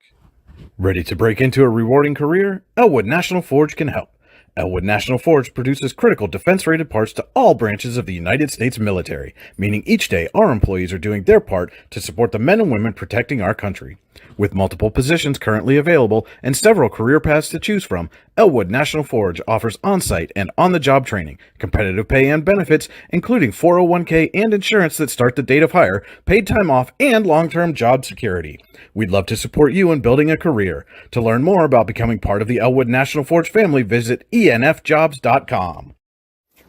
Ready to break into a rewarding career? Elwood National Forge can help. Elwood National Forge produces critical defense-rated parts to all branches of the United States military, meaning each day our employees are doing their part to support the men and women protecting our country. With multiple positions currently available and several career paths to choose from, Elwood National Forge offers on-site and on-the-job training, competitive pay and benefits, including 401k and insurance that start the date of hire, paid time off, and long-term job security. We'd love to support you in building a career. To learn more about becoming part of the Elwood National Forge family, visit enfjobs.com.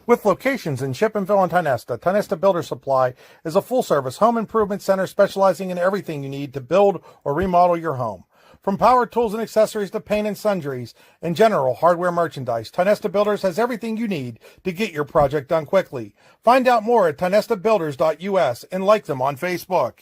With locations in Chippenville and Tionesta, Tionesta Builder Supply is a full-service home improvement center specializing in everything you need to build or remodel your home. From power tools and accessories to paint and sundries and general hardware merchandise, Tionesta Builders has everything you need to get your project done quickly. Find out more at tionestabuilders.us and like them on Facebook.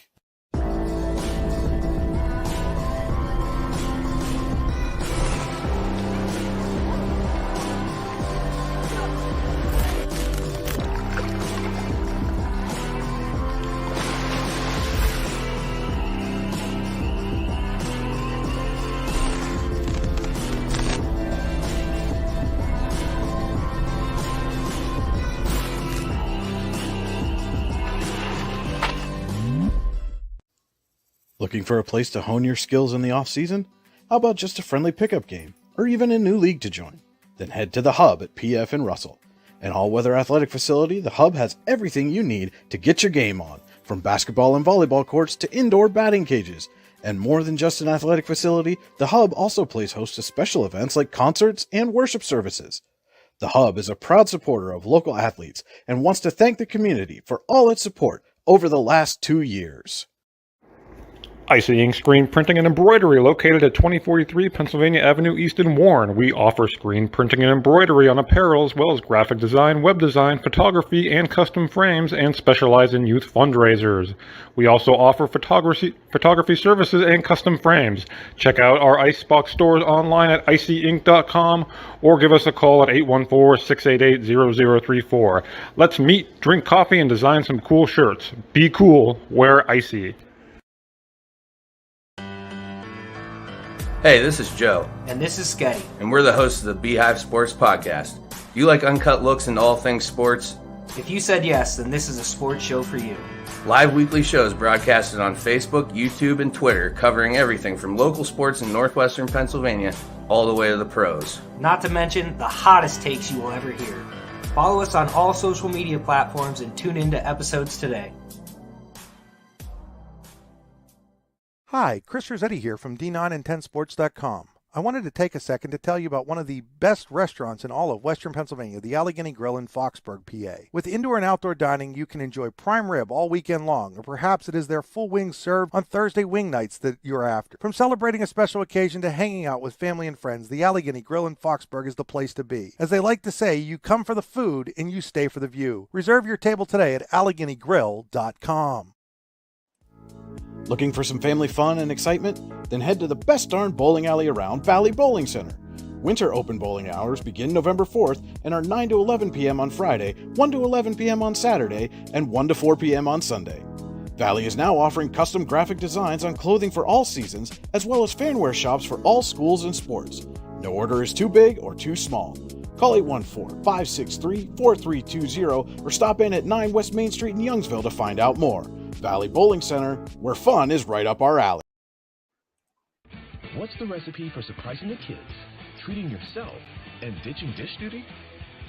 Looking for a place to hone your skills in the off-season? How about just a friendly pickup game, or even a new league to join? Then head to the Hub at PF in Russell. An all-weather athletic facility, the Hub has everything you need to get your game on, from basketball and volleyball courts to indoor batting cages. And more than just an athletic facility, the Hub also plays host to special events like concerts and worship services. The Hub is a proud supporter of local athletes and wants to thank the community for all its support over the last 2 years. Icing Screen Printing and Embroidery, located at 2043 Pennsylvania Avenue East in Warren. We offer screen printing and embroidery on apparel, as well as graphic design, web design, photography, and custom frames, and specialize in youth fundraisers. We also offer photography services and custom frames. Check out our Icebox stores online at icyinc.com or give us a call at 814-688-0034. Let's meet, drink coffee, and design some cool shirts. Be cool, wear icy. Hey, this is Joe. And this is Sketty. And we're the hosts of the Beehive Sports Podcast. Do you like uncut looks into all things sports? If you said yes, then this is a sports show for you. Live weekly shows broadcasted on Facebook, YouTube, and Twitter, covering everything from local sports in northwestern Pennsylvania all the way to the pros. Not to mention the hottest takes you will ever hear. Follow us on all social media platforms and tune into episodes today. Hi, Chris Rossetti here from D9and10sports.com. I wanted to take a second to tell you about one of the best restaurants in all of Western Pennsylvania, the Allegheny Grill in Foxburg, PA. With indoor and outdoor dining, you can enjoy prime rib all weekend long, or perhaps it is their full wings served on Thursday wing nights that you're after. From celebrating a special occasion to hanging out with family and friends, the Allegheny Grill in Foxburg is the place to be. As they like to say, you come for the food and you stay for the view. Reserve your table today at AlleghenyGrill.com. Looking for some family fun and excitement? Then head to the best darn bowling alley around, Valley Bowling Center. Winter open bowling hours begin November 4th and are 9 to 11 p.m. on Friday, 1 to 11 p.m. on Saturday, and 1 to 4 p.m. on Sunday. Valley is now offering custom graphic designs on clothing for all seasons, as well as fanwear shops for all schools and sports. No order is too big or too small. Call 814-563-4320 or stop in at 9 West Main Street in Youngsville to find out more. Valley Bowling Center, where fun is right up our alley. What's the recipe for surprising the kids, treating yourself, and ditching dish duty?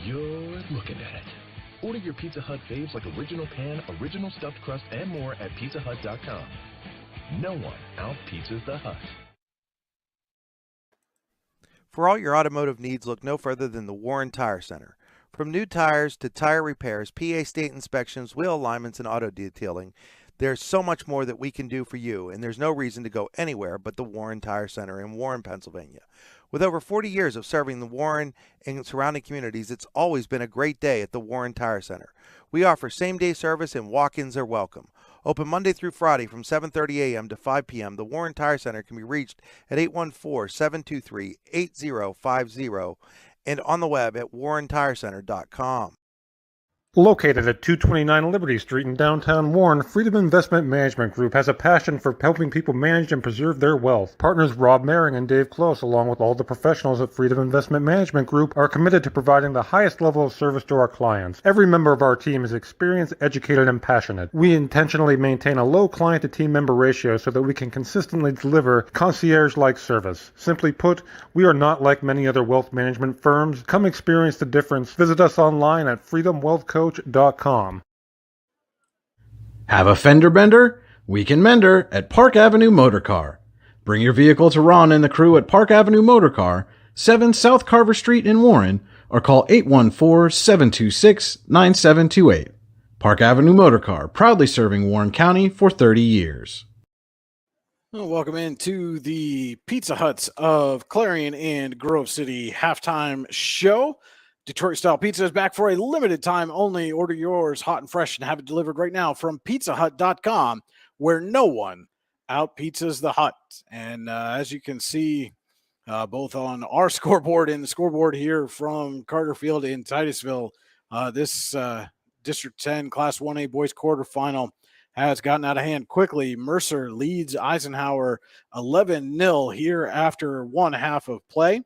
You're looking at it. Order your Pizza Hut faves like original pan, original stuffed crust, and more at pizzahut.com. No one out-pizzas the Hut. For all your automotive needs, look no further than the Warren Tire Center. From new tires to tire repairs, PA state inspections, wheel alignments, and auto detailing, there's so much more that we can do for you, and there's no reason to go anywhere but the Warren Tire Center in Warren, Pennsylvania. With over 40 years of serving the Warren and surrounding communities, it's always been a great day at the Warren Tire Center. We offer same-day service and walk-ins are welcome. Open Monday through Friday from 7:30 a.m. to 5 p.m., the Warren Tire Center can be reached at 814-723-8050 and on the web at warrentirecenter.com. Located at 229 Liberty Street in downtown Warren, Freedom Investment Management Group has a passion for helping people manage and preserve their wealth. Partners Rob Maring and Dave Close, along with all the professionals at Freedom Investment Management Group, are committed to providing the highest level of service to our clients. Every member of our team is experienced, educated, and passionate. We intentionally maintain a low client-to-team member ratio so that we can consistently deliver concierge-like service. Simply put, we are not like many other wealth management firms. Come experience the difference. Visit us online at freedomwealthcoach.com. Have a fender bender? We can mender at Park Avenue Motor Car. Bring your vehicle to Ron and the crew at Park Avenue Motor Car, 7 South Carver Street in Warren, or call 814-726-9728. Park Avenue Motor Car, proudly serving Warren County for 30 years. Well, welcome into the Pizza Huts of Clarion and Grove City halftime show. Detroit Style Pizza is back for a limited time only. Order yours hot and fresh and have it delivered right now from pizzahut.com, where no one out pizzas the hut. And as you can see, both on our scoreboard and the scoreboard here from Carter Field in Titusville, this District 10 Class 1A boys quarterfinal has gotten out of hand quickly. Mercer leads Eisenhower 11-0 here after one half of play.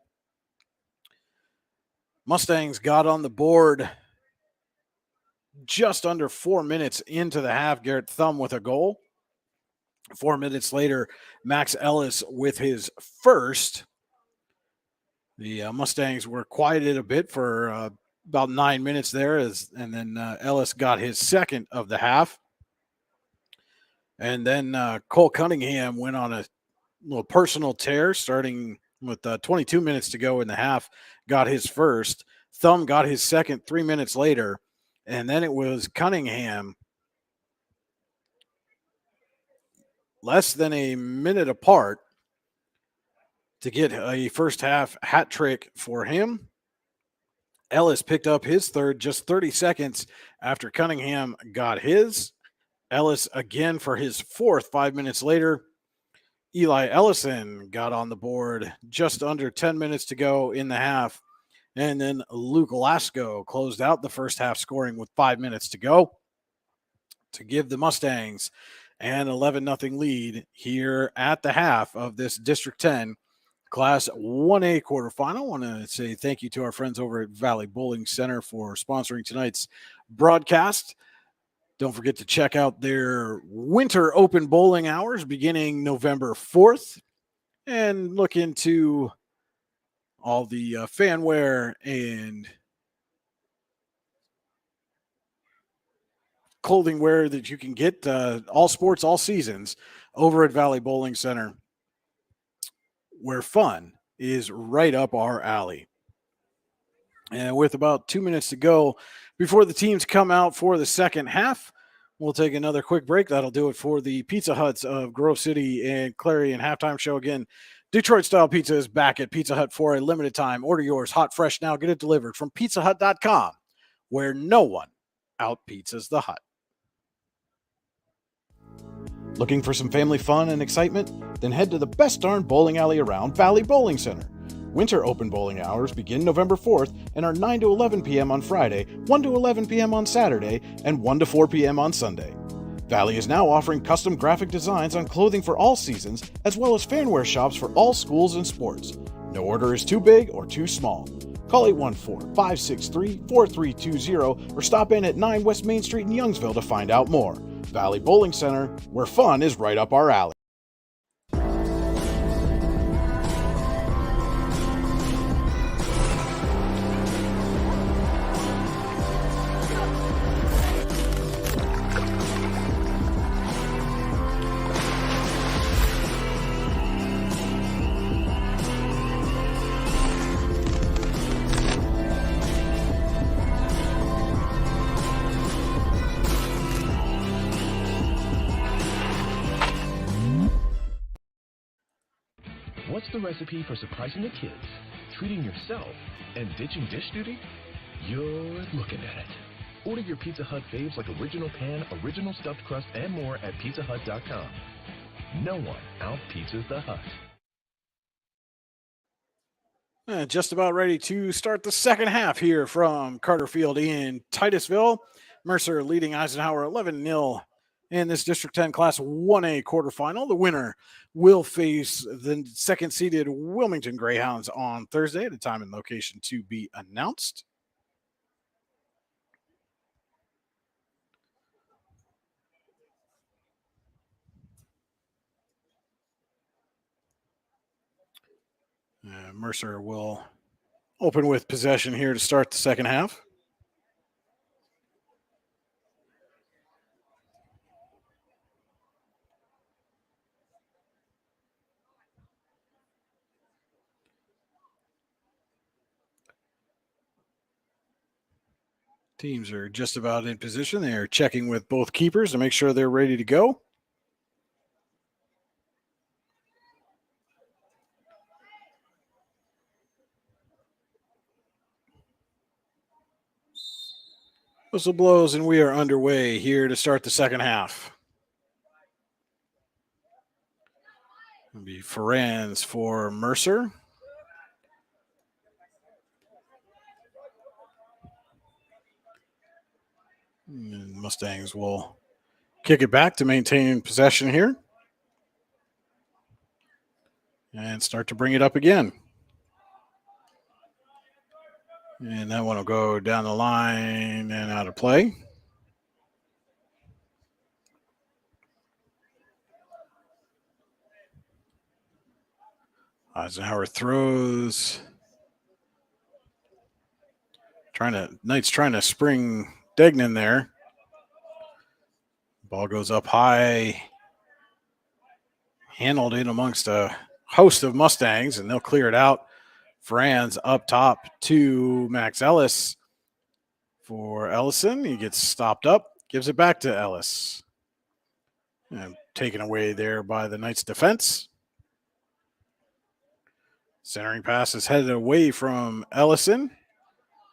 Mustangs got on the board just under 4 minutes into the half. Garrett Thumb with a goal. 4 minutes later, Max Ellis with his first. The Mustangs were quieted a bit for about 9 minutes there, and then Ellis got his second of the half. And then Cole Cunningham went on a little personal tear, starting with 22 minutes to go in the half, got his first. Thumb got his second 3 minutes later, and then it was Cunningham less than a minute apart to get a first half hat trick for him. Ellis picked up his third just 30 seconds after Cunningham got his. Ellis again for his fourth 5 minutes later. Eli Ellison got on the board just under 10 minutes to go in the half. And then Luke Lasco closed out the first half, scoring with 5 minutes to go to give the Mustangs an 11-0 lead here at the half of this District 10 Class 1A quarterfinal. I want to say thank you to our friends over at Valley Bowling Center for sponsoring tonight's broadcast. Don't forget to check out their winter open bowling hours beginning November 4th and look into all the fanware and clothing wear that you can get all sports, all seasons over at Valley Bowling Center, where fun is right up our alley. And with about 2 minutes to go before the teams come out for the second half, we'll take another quick break. That'll do it for the Pizza Huts of Grove City and Clarion halftime show. Again, Detroit Style Pizza is back at Pizza Hut for a limited time. Order yours hot, fresh now. Get it delivered from pizzahut.com, where no one out pizzas the hut. Looking for some family fun and excitement? Then head to the best darn bowling alley around, Valley Bowling Center. Winter open bowling hours begin November 4th and are 9 to 11 p.m. on Friday, 1 to 11 p.m. on Saturday, and 1 to 4 p.m. on Sunday. Valley is now offering custom graphic designs on clothing for all seasons, as well as fanwear shops for all schools and sports. No order is too big or too small. Call 814-563-4320 or stop in at 9 West Main Street in Youngsville to find out more. Valley Bowling Center, where fun is right up our alley. What's the recipe for surprising the kids, treating yourself, and ditching dish duty? You're looking at it. Order your Pizza Hut faves like original pan, original stuffed crust, and more at pizzahut.com. No one out-pizzas the Hut. Just about ready to start the second half here from Carter Field in Titusville. Mercer leading Eisenhower 11-0 in this District 10 Class 1A quarterfinal. The winner will face the second-seeded Wilmington Greyhounds on Thursday at a time and location to be announced. Mercer will open with possession here to start the second half. Teams are just about in position. They are checking with both keepers to make sure they're ready to go. Whistle blows, and we are underway here to start the second half. It'll be Ferrans for Mercer. And Mustangs will kick it back to maintain possession here. And start to bring it up again. And that one will go down the line and out of play. Eisenhower throws. Knight's trying to spring Degnan there. Ball goes up high. Handled in amongst a host of Mustangs, and they'll clear it out. Franz up top to Max Ellis for Ellison. He gets stopped up, gives it back to Ellis. And taken away there by the Knights defense. Centering pass is headed away from Ellison.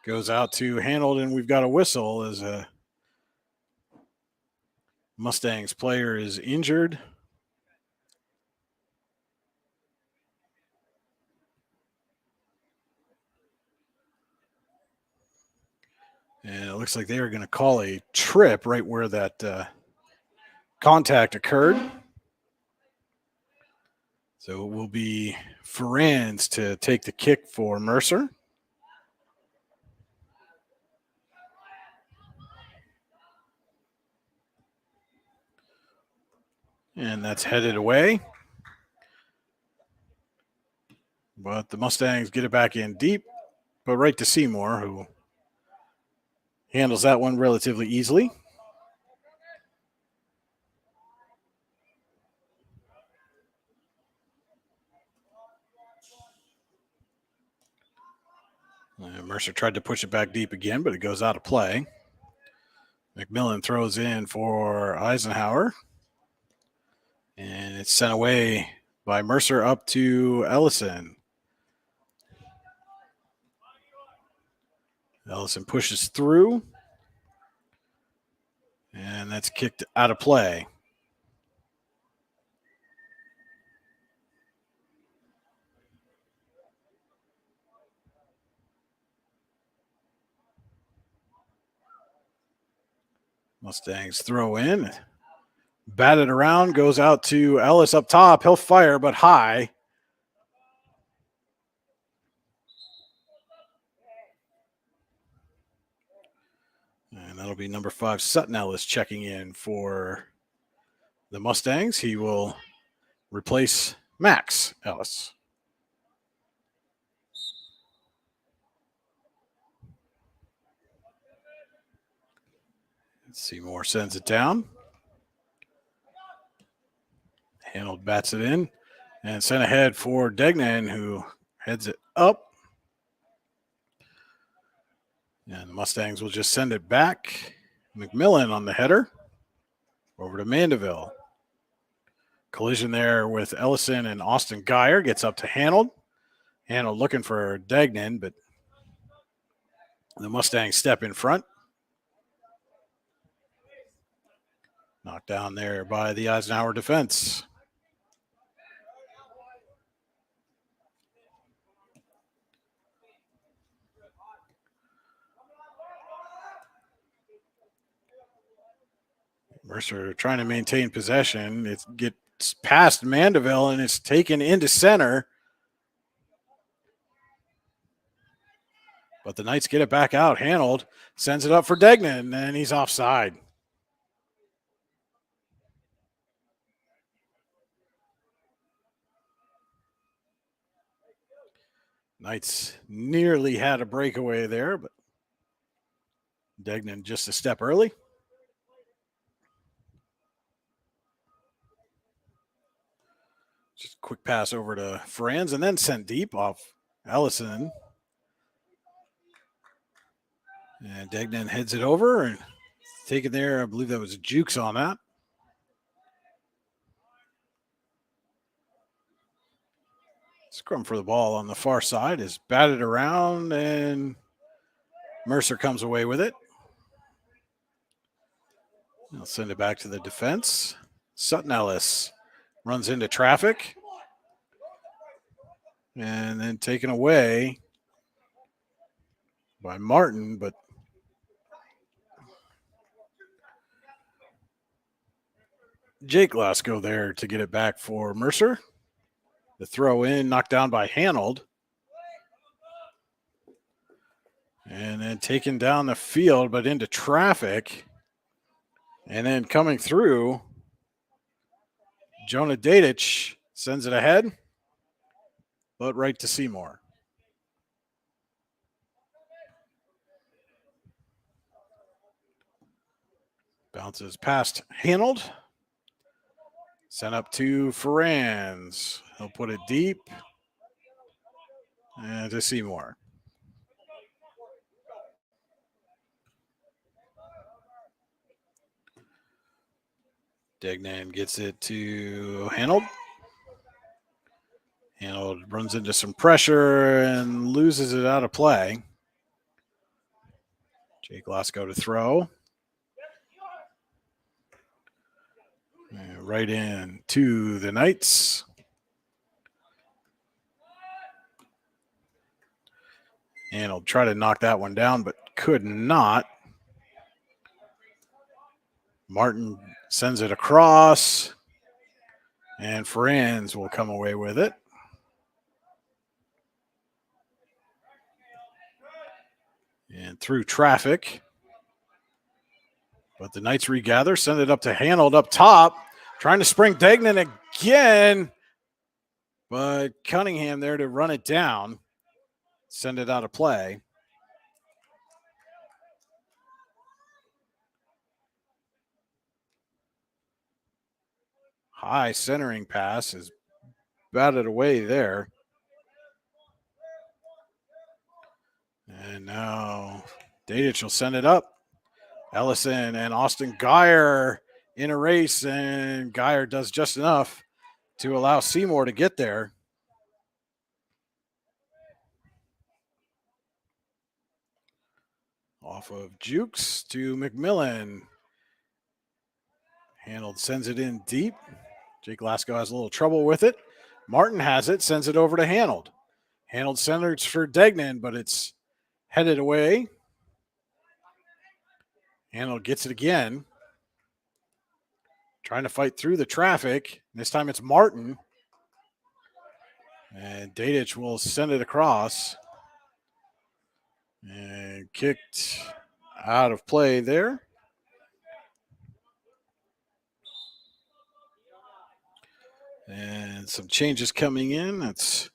Goes out to Handled, and we've got a whistle as a Mustangs player is injured. And it looks like they are going to call a trip right where that contact occurred. So it will be Ferrans to take the kick for Mercer. And that's headed away. But the Mustangs get it back in deep, but right to Seymour, who handles that one relatively easily. Mercer tried to push it back deep again, but it goes out of play. McMillan throws in for Eisenhower. And it's sent away by Mercer up to Ellison. Ellison pushes through. And that's kicked out of play. Mustangs throw in. Batted around, goes out to Ellis up top. He'll fire, but high. And that'll be number 5, Sutton Ellis, checking in for the Mustangs. He will replace Max Ellis. Seymour sends it down. Handled bats it in and sent ahead for Degnan, who heads it up. And the Mustangs will just send it back. McMillan on the header over to Mandeville. Collision there with Ellison and Austin Geyer. Gets up to Hanold. Hanold looking for Degnan, but the Mustangs step in front. Knocked down there by the Eisenhower defense. Mercer trying to maintain possession. It gets past Mandeville and it's taken into center. But the Knights get it back out. Hanold sends it up for Degnan, and he's offside. Knights nearly had a breakaway there, but Degnan just a step early. Just a quick pass over to Franz and then sent deep off Ellison. And Degnan heads it over and taken there. I believe that was Jukes on that. Scrum for the ball on the far side is batted around and Mercer comes away with it. I'll send it back to the defense. Sutton Ellis runs into traffic and then taken away by Martin, but Jake Lasko there to get it back for Mercer. The throw in, knocked down by Hanold. And then taken down the field, but into traffic. And then coming through, Jonah Dadich sends it ahead, but right to Seymour. Bounces past Hanold. Sent up to Franz. He'll put it deep. And to Seymour. Degnan gets it to Hanold. Hanold runs into some pressure and loses it out of play. Jake Lasko to throw. And right in to the Knights. Hanold tried to knock that one down, but could not. Martin sends it across, and Franz will come away with it. And through traffic. But the Knights regather, send it up to Hanold up top, trying to spring Degnan again. But Cunningham there to run it down, send it out of play. High centering pass is batted away there. And now Dadich will send it up. Ellison and Austin Geyer in a race, and Geyer does just enough to allow Seymour to get there. Off of Jukes to McMillan. Hanold sends it in deep. Jake Lasko has a little trouble with it. Martin has it, sends it over to Hanold. Hanold centers for Degnan, but it's headed away. Hanold gets it again. Trying to fight through the traffic. This time it's Martin. And Dadich will send it across. And kicked out of play there. And some changes coming in. That's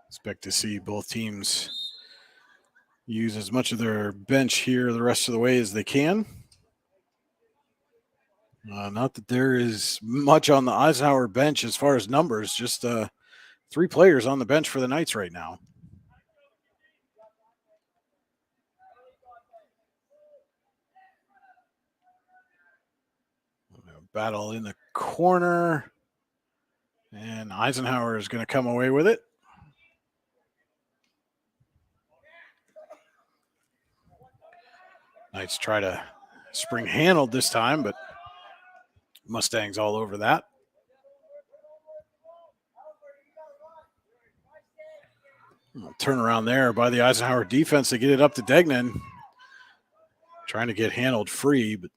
expect to see both teams use as much of their bench here the rest of the way as they can. Not that there is much on the Eisenhower bench as far as numbers, just 3 players on the bench for the Knights right now. Battle in the corner. And Eisenhower is going to come away with it. Knights try to spring handled this time, but Mustangs all over that. Turn around there by the Eisenhower defense to get it up to Degnan. Trying to get handled free, but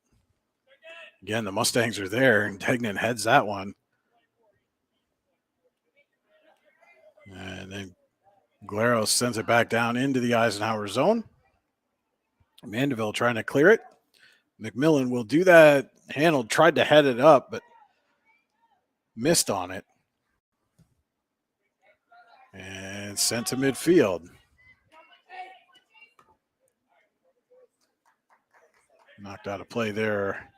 again, the Mustangs are there, and Degnan heads that one. And then Glaros sends it back down into the Eisenhower zone. Mandeville trying to clear it. McMillan will do that. Handled, tried to head it up, but missed on it. And sent to midfield. Knocked out of play there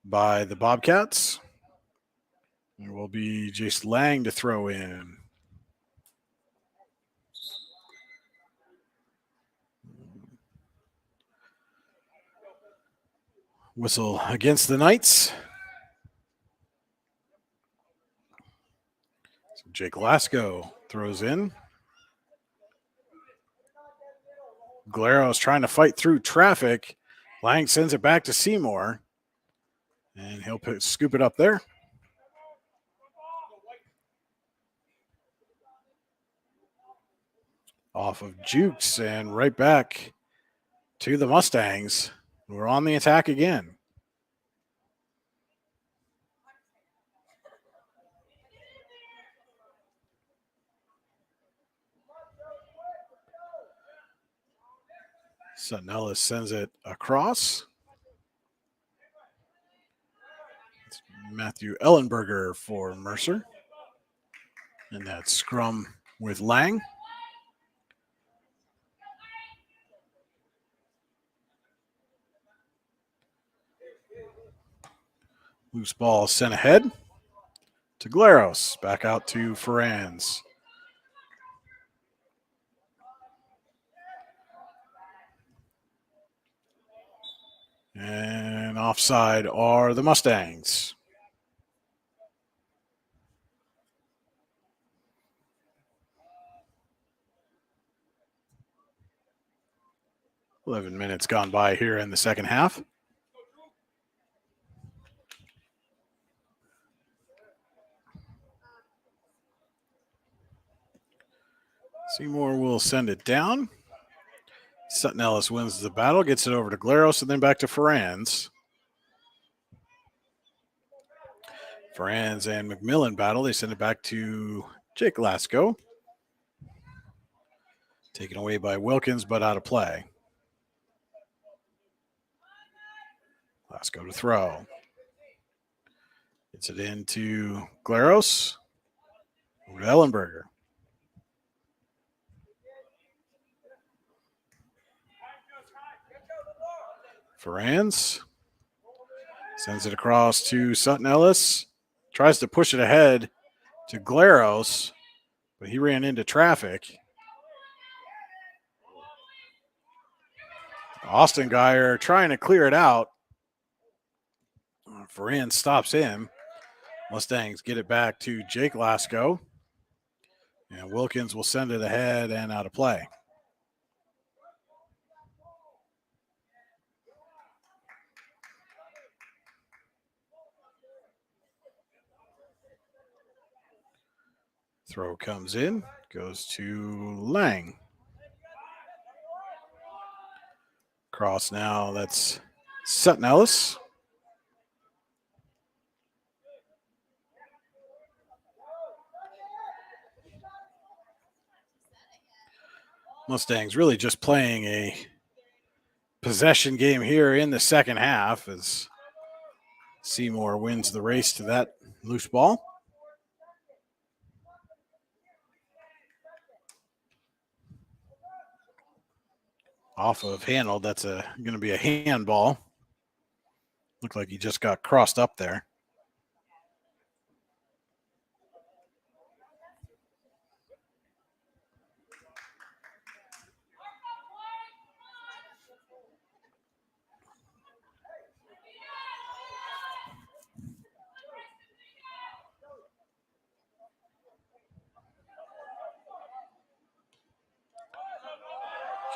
by the Bobcats. It will be Jace Lang to throw in. Whistle against the Knights. So Jake Glasgow throws in. Glaros trying to fight through traffic. Lang sends it back to Seymour. And he'll scoop it up there. Off of Jukes and right back to the Mustangs. We're on the attack again. Sutton Ellis sends it across. It's Matthew Ellenberger for Mercer. And that scrum with Lang. Loose ball sent ahead to Glaros. Back out to Ferranz. And offside are the Mustangs. Minutes gone by here in the second half. Seymour will send it down. Sutton Ellis wins the battle, gets it over to Glaros, and then back to Ferranz. Ferranz and McMillan battle. They send it back to Jake Glasgow. Taken away by Wilkins, but out of play. Glasgow to throw. Gets it into Glaros. Over to Ellenberger. Ferranz sends it across to Sutton Ellis. Tries to push it ahead to Glaros, but he ran into traffic. Austin Geyer trying to clear it out. Ferranz stops him. Mustangs get it back to Jake Glasgow. And Wilkins will send it ahead and out of play. Throw comes in, goes to Lang. Cross now, that's Sutton Ellis. Mustangs really just playing a possession game here in the second half as Seymour wins the race to that loose ball. Off of handle, that's going to be a handball. Looked like he just got crossed up there.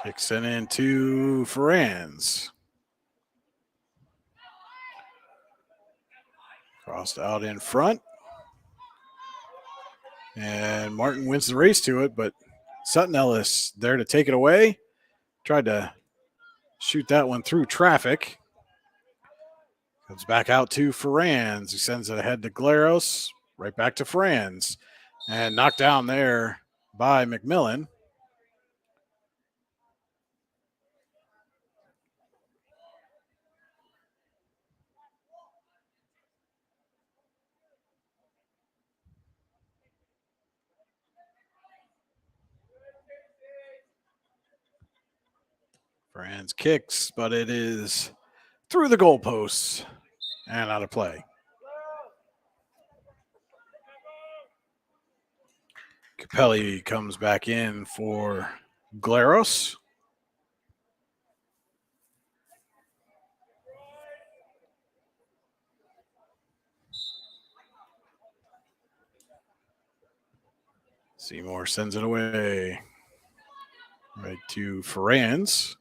Kicks it into Ferranz. Crossed out in front. And Martin wins the race to it, but Sutton Ellis there to take it away. Tried to shoot that one through traffic. Comes back out to Ferranz. He sends it ahead to Glaros. Right back to Ferranz. And knocked down there by McMillan. Ferranz kicks, but it is through the goalposts and out of play. Capelli comes back in for Glaros. Seymour sends it away. Right to Ferranz.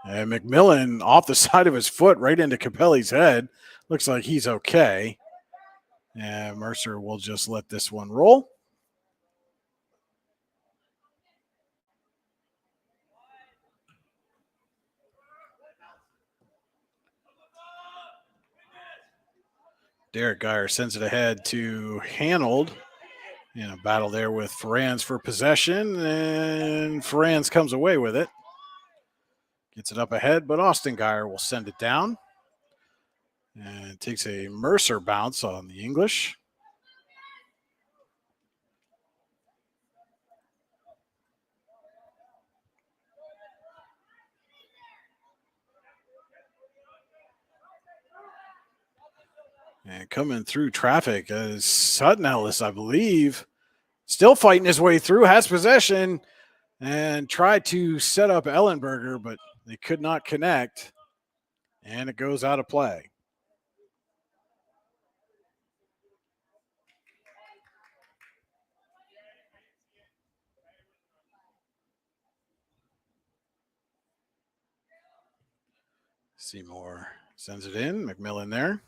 And McMillan off the side of his foot right into Capelli's head. Looks like he's okay. And Mercer will just let this one roll. Derek Geyer sends it ahead to Hanold. In a battle there with Ferranz for possession. And Ferranz comes away with it. Gets it up ahead, but Austin Geyer will send it down. And takes a Mercer bounce on the English. And coming through traffic is Sutton Ellis, I believe. Still fighting his way through, has possession, and tried to set up Ellenberger, but they could not connect. And it goes out of play. Seymour sends it in. McMillan there.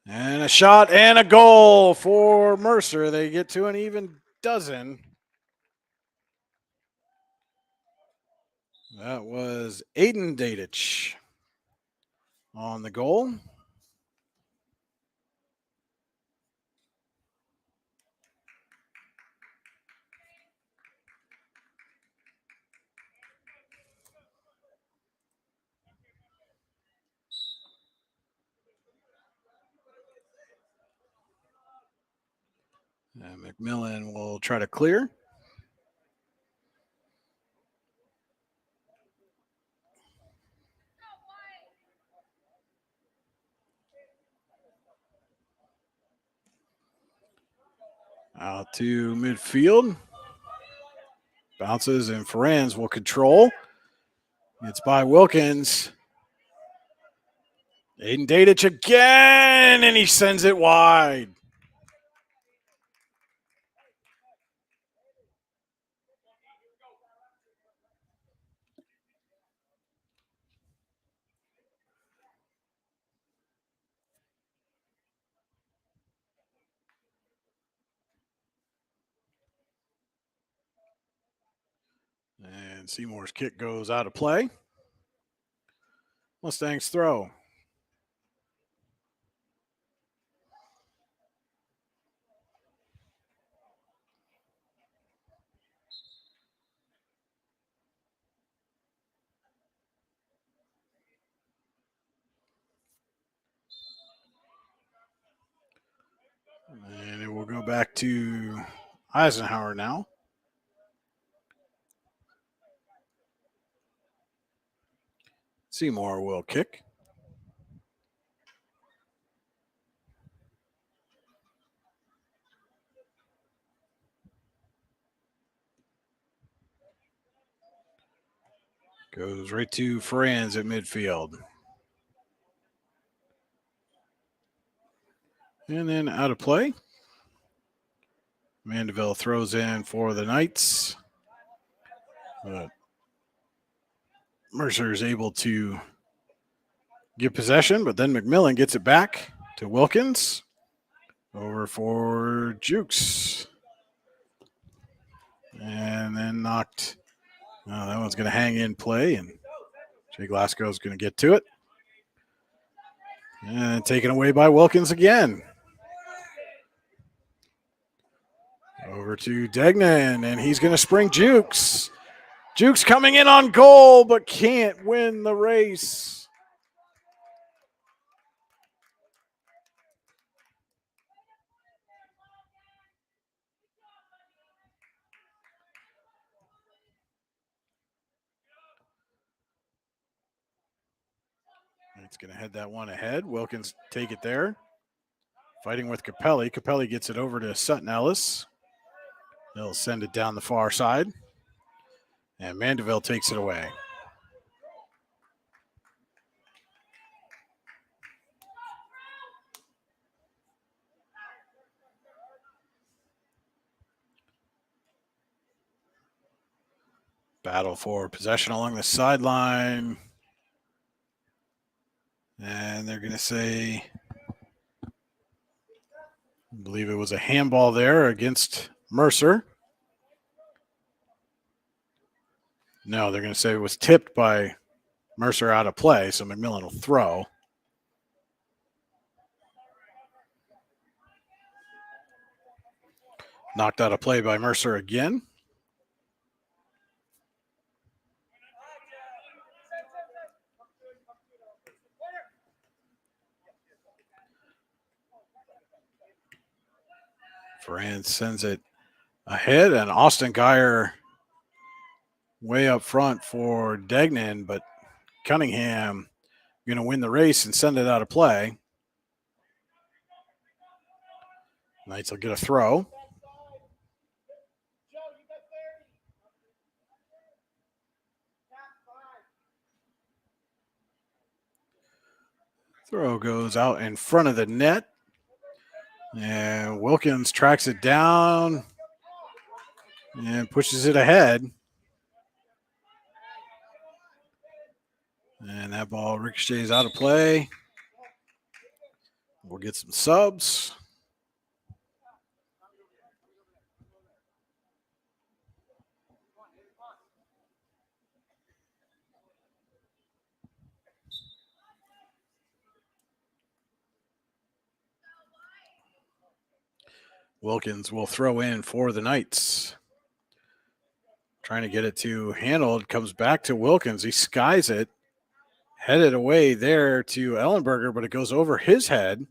And a shot and a goal for Mercer. They get to an even dozen. That was Aiden Dadich on the goal. And McMillan will try to clear. Out to midfield. Bounces and Ferranz will control. It's by Wilkins. Aiden Dadich again, and he sends it wide. And Seymour's kick goes out of play. Mustangs throw. And it will go back to Eisenhower now. Seymour will kick. Goes right to Ferranz at midfield. And then out of play. Mandeville throws in for the Knights. Mercer is able to get possession, but then McMillan gets it back to Wilkins. Over for Jukes. And then knocked. That one's going to hang in play, and Jay Glasgow is going to get to it. And taken away by Wilkins again. Over to Degnan, and he's going to spring Jukes. Jukes coming in on goal, but can't win the race. It's going to head that one ahead. Wilkins take it there. Fighting with Capelli. Capelli gets it over to Sutton Ellis. They'll send it down the far side. And Mandeville takes it away. Battle for possession along the sideline. And they're going to say, I believe it was a handball there against Mercer. No, they're going to say it was tipped by Mercer out of play, so McMillan will throw. Knocked out of play by Mercer again. Ferrand sends it ahead, and Austin Geyer way up front for Degnan, but Cunningham going to win the race and send it out of play. Knights will get a throw. Throw goes out in front of the net. And Wilkins tracks it down and pushes it ahead. And that ball ricochets out of play. We'll get some subs. Wilkins will throw in for the Knights. Trying to get it to handled. Comes back to Wilkins. He skies it. Headed away there to Ellenberger, but it goes over his head.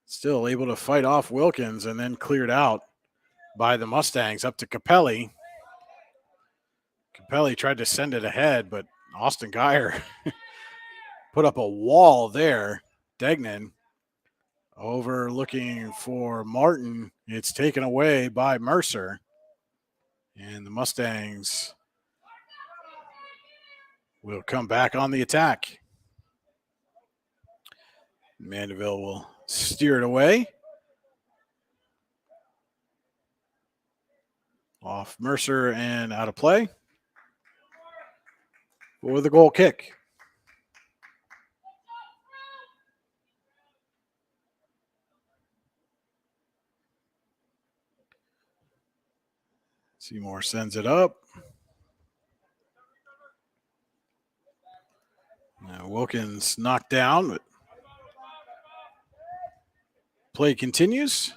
Still able to fight off Wilkins and then cleared out by the Mustangs up to Capelli. Capelli tried to send it ahead, but Austin Geyer put up a wall there. Degnan over looking for Martin. It's taken away by Mercer. And the Mustangs will come back on the attack. Mandeville will steer it away. Off Mercer and out of play for the goal kick. Seymour sends it up. Now Wilkins knocked down, but play continues.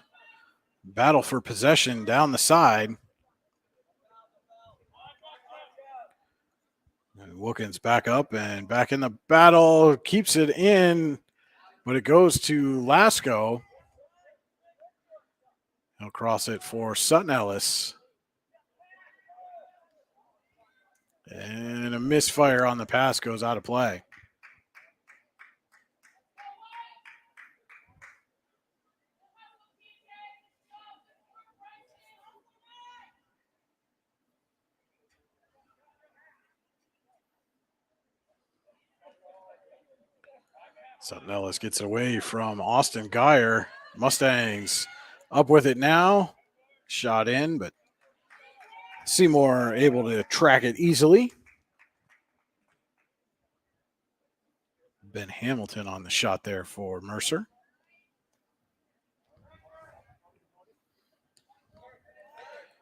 Battle for possession down the side. And Wilkins back up and back in the battle. Keeps it in, but it goes to Lasco. He'll cross it for Sutton Ellis. And a misfire on the pass goes out of play. Sutton Ellis gets it away from Austin Geyer. Mustangs up with it now. Shot in, but Seymour able to track it easily. Ben Hamilton on the shot there for Mercer.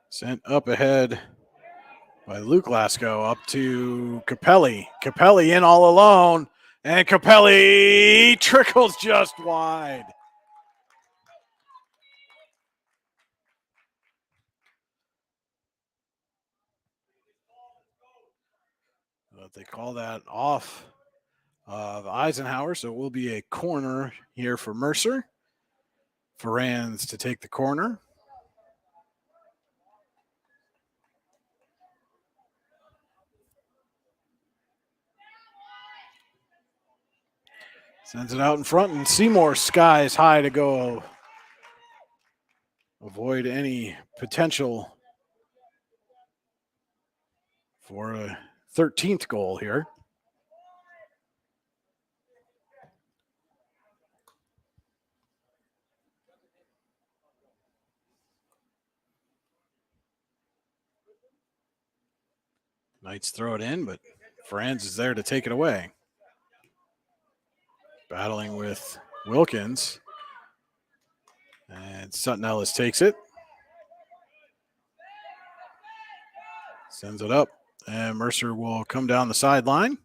Sent up ahead by Luke Lasko up to Capelli. Capelli in all alone, and Capelli trickles just wide. But they call that off of Eisenhower, so it will be a corner here for Mercer. Ferrans to take the corner. Sends it out in front, and Seymour skies high to go. Avoid any potential for a 13th goal here. Knights throw it in, but Franz is there to take it away. Battling with Wilkins. And Sutton Ellis takes it. Sends it up. And Mercer will come down the sideline.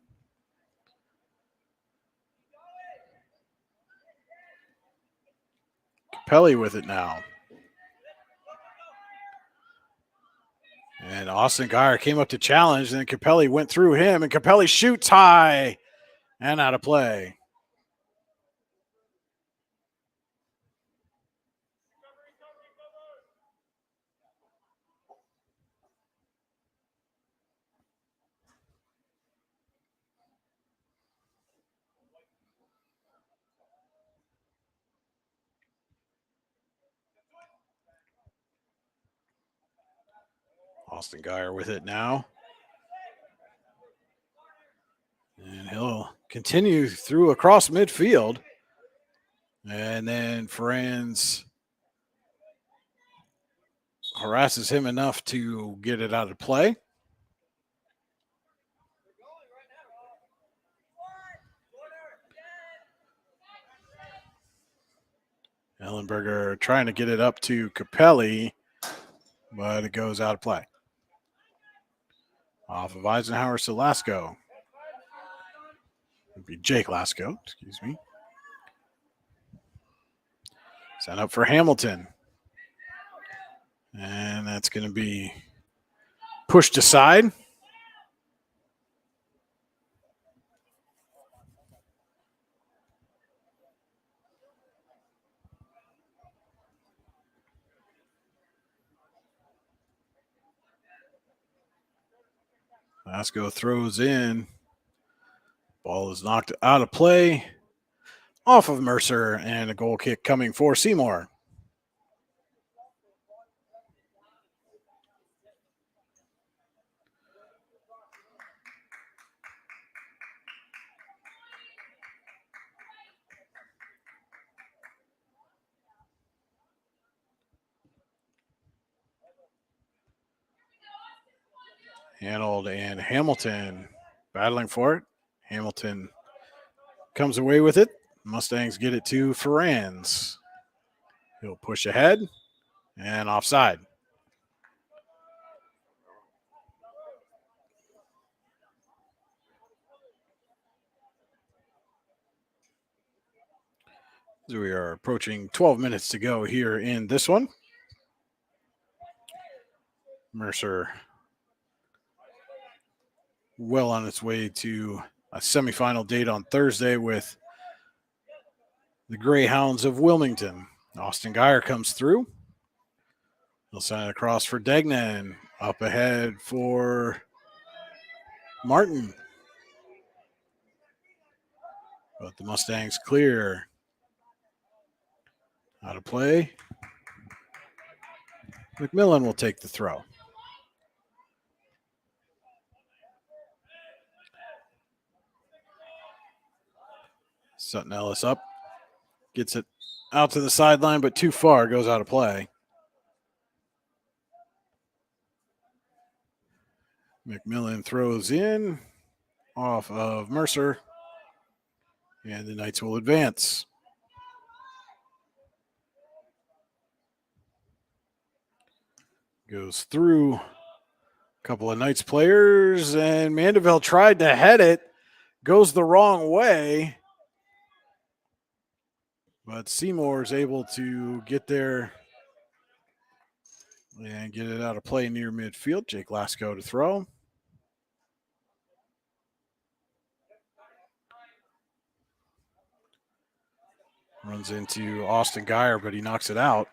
Capelli with it now. And Austin Geyer came up to challenge, and then Capelli went through him, and Capelli shoots high and out of play. Austin Geyer with it now. And he'll continue through across midfield. And then Franz harasses him enough to get it out of play. Ellenberger trying to get it up to Capelli, but it goes out of play. Off of Eisenhower to Lasko. It'd be Jake Lasko, excuse me. Sent up for Hamilton. And that's going to be pushed aside. Lasko throws in. Ball is knocked out of play. Off of Mercer, and a goal kick coming for Seymour. Handled, and Hamilton battling for it. Hamilton comes away with it. Mustangs get it to Ferrans. He'll push ahead and offside. So we are approaching 12 minutes to go here in this one. Mercer well on its way to a semifinal date on Thursday with the Greyhounds of Wilmington. Austin Geyer comes through. He'll send it across for Degnan. Up ahead for Martin. But the Mustangs clear. Out of play. McMillan will take the throw. Sutton Ellis up. Gets it out to the sideline, but too far. Goes out of play. McMillan throws in off of Mercer. And the Knights will advance. Goes through a couple of Knights players, and Mandeville tried to head it. Goes the wrong way. But Seymour is able to get there and get it out of play near midfield. Jake Lasko to throw. Runs into Austin Geyer, but he knocks it out.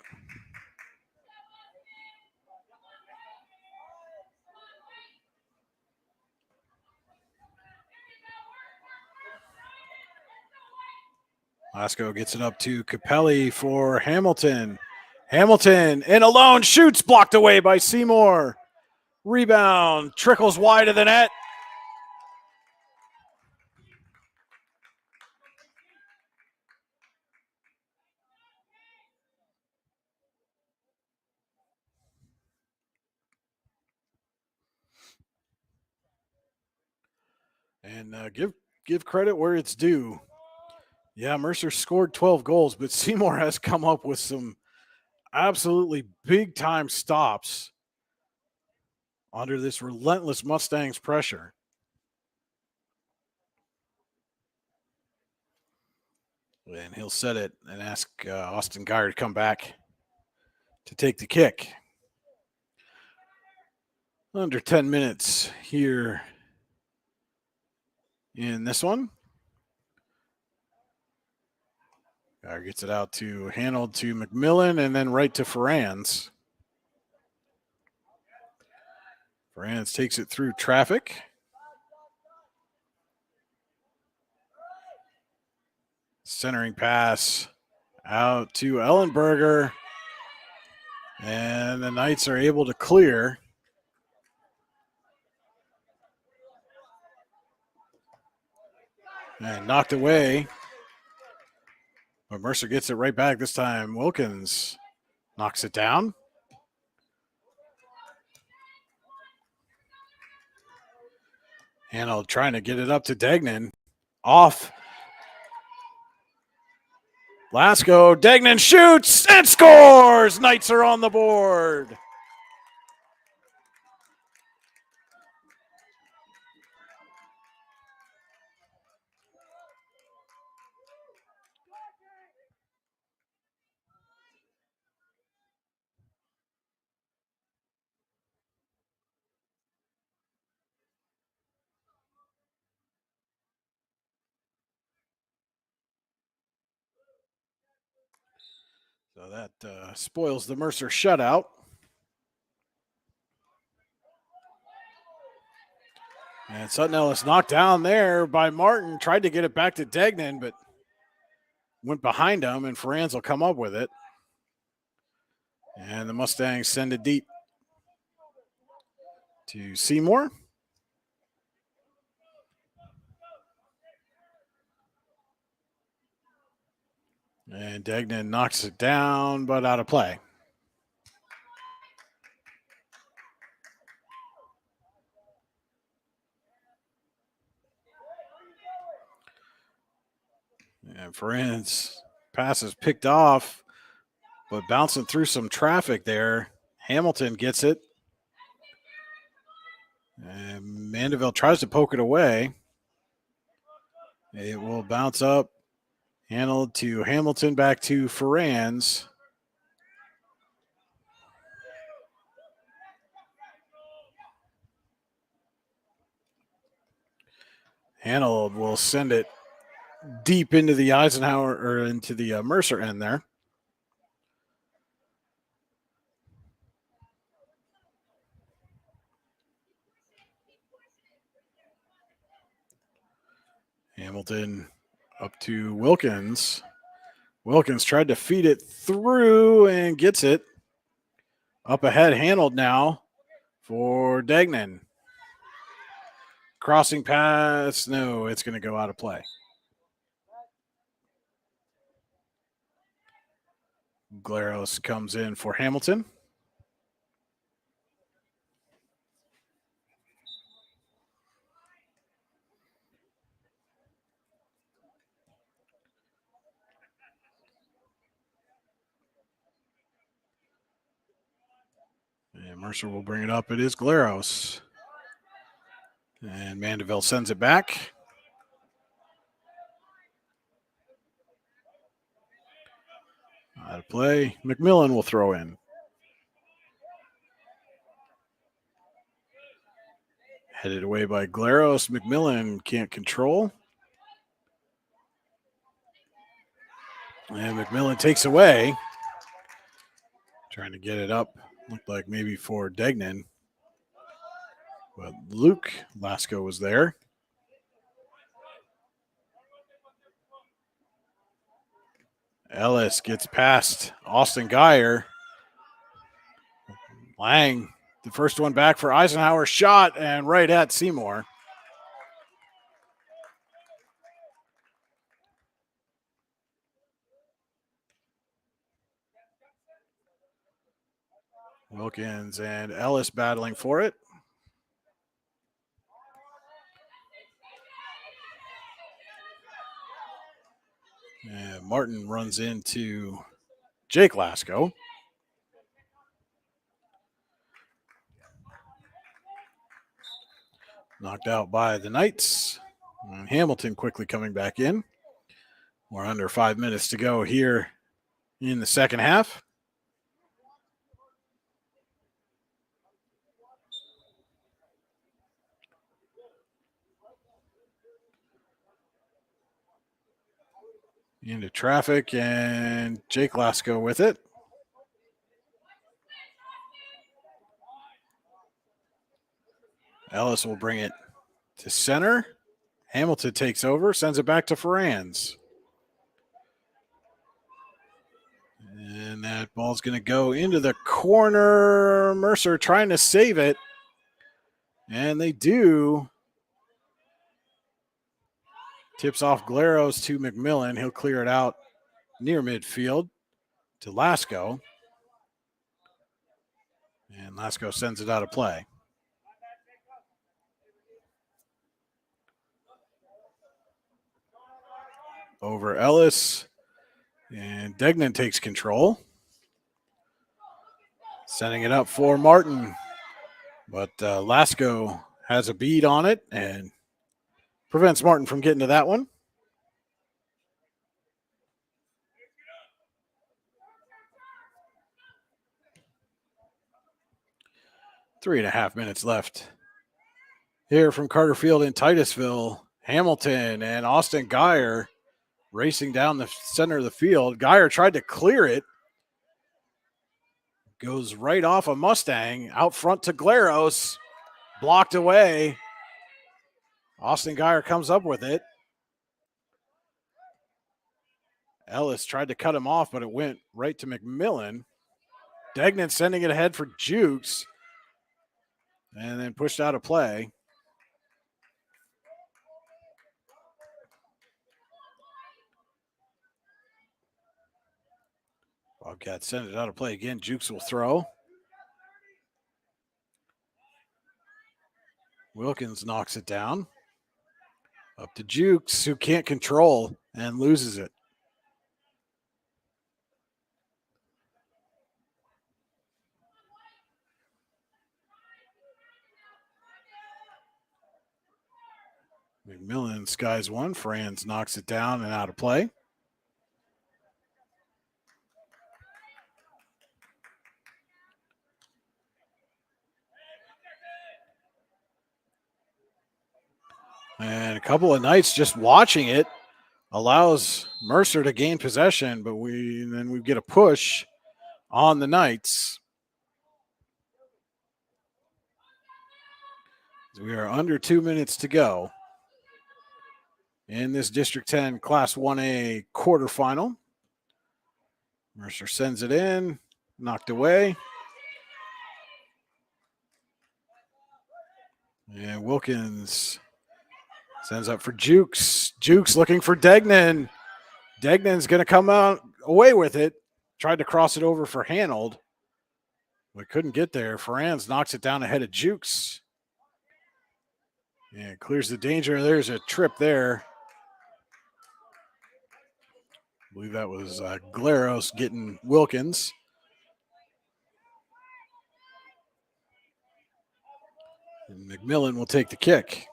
Lasko gets it up to Capelli for Hamilton. Hamilton in alone, shoots, blocked away by Seymour. Rebound, trickles wide of the net. And give credit where it's due. Yeah, Mercer scored 12 goals, but Seymour has come up with some absolutely big-time stops under this relentless Mustangs pressure. And he'll set it and ask Austin Geyer to come back to take the kick. Under 10 minutes here in this one. Geyer gets it out to Hanold to McMillan and then right to Ferrans. Ferrans takes it through traffic. Centering pass out to Ellenberger. And the Knights are able to clear. And knocked away. But Mercer gets it right back this time. Wilkins knocks it down. Hanold trying to get it up to Degnan. Off. Lasko. Degnan shoots and scores. Knights are on the board. So that spoils the Mercer shutout. And Sutton Ellis knocked down there by Martin. Tried to get it back to Degnan, but went behind him, and Ferrans will come up with it. And the Mustangs send it deep to Seymour. And Degnan knocks it down, but out of play. And Ferrans pass is picked off, but bouncing through some traffic there. Hamilton gets it. And Mandeville tries to poke it away. It will bounce up. Handled to Hamilton, back to Ferrans. Hanold will send it deep into the Eisenhower, or into the Mercer end there. Hamilton up to Wilkins. Wilkins tried to feed it through and gets it. Up ahead, Hanold now for Degnan. Crossing pass. No, it's going to go out of play. Glaros comes in for Hamilton. And Mercer will bring it up. It is Glaros. And Mandeville sends it back. Out of play. McMillan will throw in. Headed away by Glaros. McMillan can't control. And McMillan takes away. Trying to get it up. Looked like maybe for Degnan. But Luke Lasco was there. Ellis gets past Austin Geyer. Lang, the first one back for Eisenhower, shot and right at Seymour. Wilkins and Ellis battling for it. And Martin runs into Jake Lasco. Knocked out by the Knights. And Hamilton quickly coming back in. We're under 5 minutes to go here in the second half. Into traffic, and Jake Lasco with it. Ellis will bring it to center. Hamilton takes over, sends it back to Ferrands. And that ball's going to go into the corner. Mercer trying to save it. And they do. Tips off Glaros to McMillan. He'll clear it out near midfield to Lasco. And Lasco sends it out of play. Over Ellis. And Degnan takes control. Sending it up for Martin. But Lasco has a bead on it and prevents Martin from getting to that one. Three and a half minutes left. Here from Carter Field in Titusville, Hamilton and Austin Geyer racing down the center of the field. Geyer tried to clear it. Goes right off a Mustang out front to Glaros. Blocked away. Austin Geyer comes up with it. Ellis tried to cut him off, but it went right to McMillan. Degnan sending it ahead for Jukes. And then pushed out of play. Bobcats send it out of play again. Jukes will throw. Wilkins knocks it down. Up to Jukes, who can't control and loses it. McMillan skies one. Franz knocks it down and out of play. And a couple of Knights just watching it allows Mercer to gain possession, but then we get a push on the Knights. We are under 2 minutes to go in this District 10 Class 1A quarterfinal. Mercer sends it in, knocked away. And Wilkins sends up for Jukes. Jukes looking for Degnan. Degnan's going to come out away with it. tried to cross it over for Hanold, but couldn't get there. Ferrands knocks it down ahead of Jukes. And clears the danger. There's a trip there. I believe that was Glaros getting Wilkins. And McMillan will take the kick.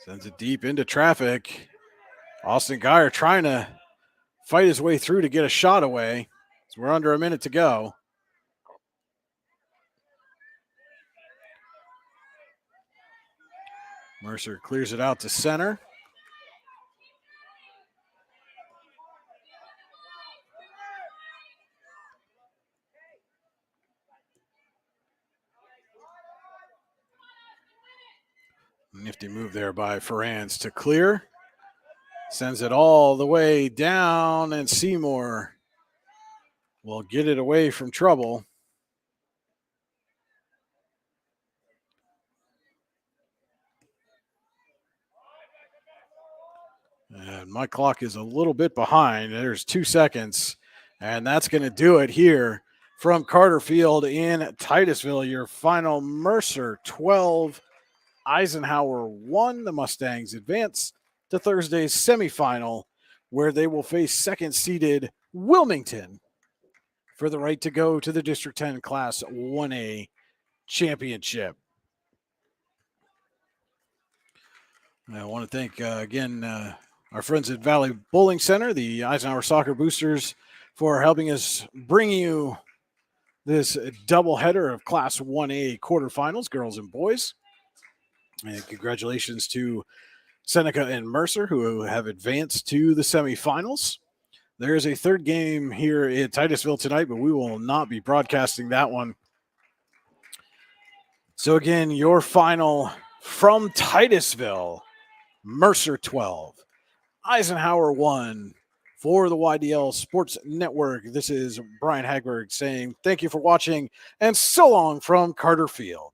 Sends it deep into traffic. Austin Geyer trying to fight his way through to get a shot away. So we're under a minute to go. Mercer clears it out to center. Nifty move there by Ferrands to clear. Sends it all the way down, and Seymour will get it away from trouble. And my clock is a little bit behind. There's 2 seconds, and that's going to do it here from Carter Field in Titusville. Your final: Mercer 12, Eisenhower 1. The Mustangs advance to Thursday's semifinal, where they will face second-seeded Wilmington for the right to go to the District 10 Class 1A championship. I want to thank, again, our friends at Valley Bowling Center, the Eisenhower Soccer Boosters, for helping us bring you this doubleheader of Class 1A quarterfinals, girls and boys. And congratulations to Seneca and Mercer, who have advanced to the semifinals. There is a third game here in Titusville tonight, but we will not be broadcasting that one. So again, your final from Titusville: Mercer 12, Eisenhower 1. For the YDL Sports Network, this is Brian Hagberg saying thank you for watching, and so long from Carter Field.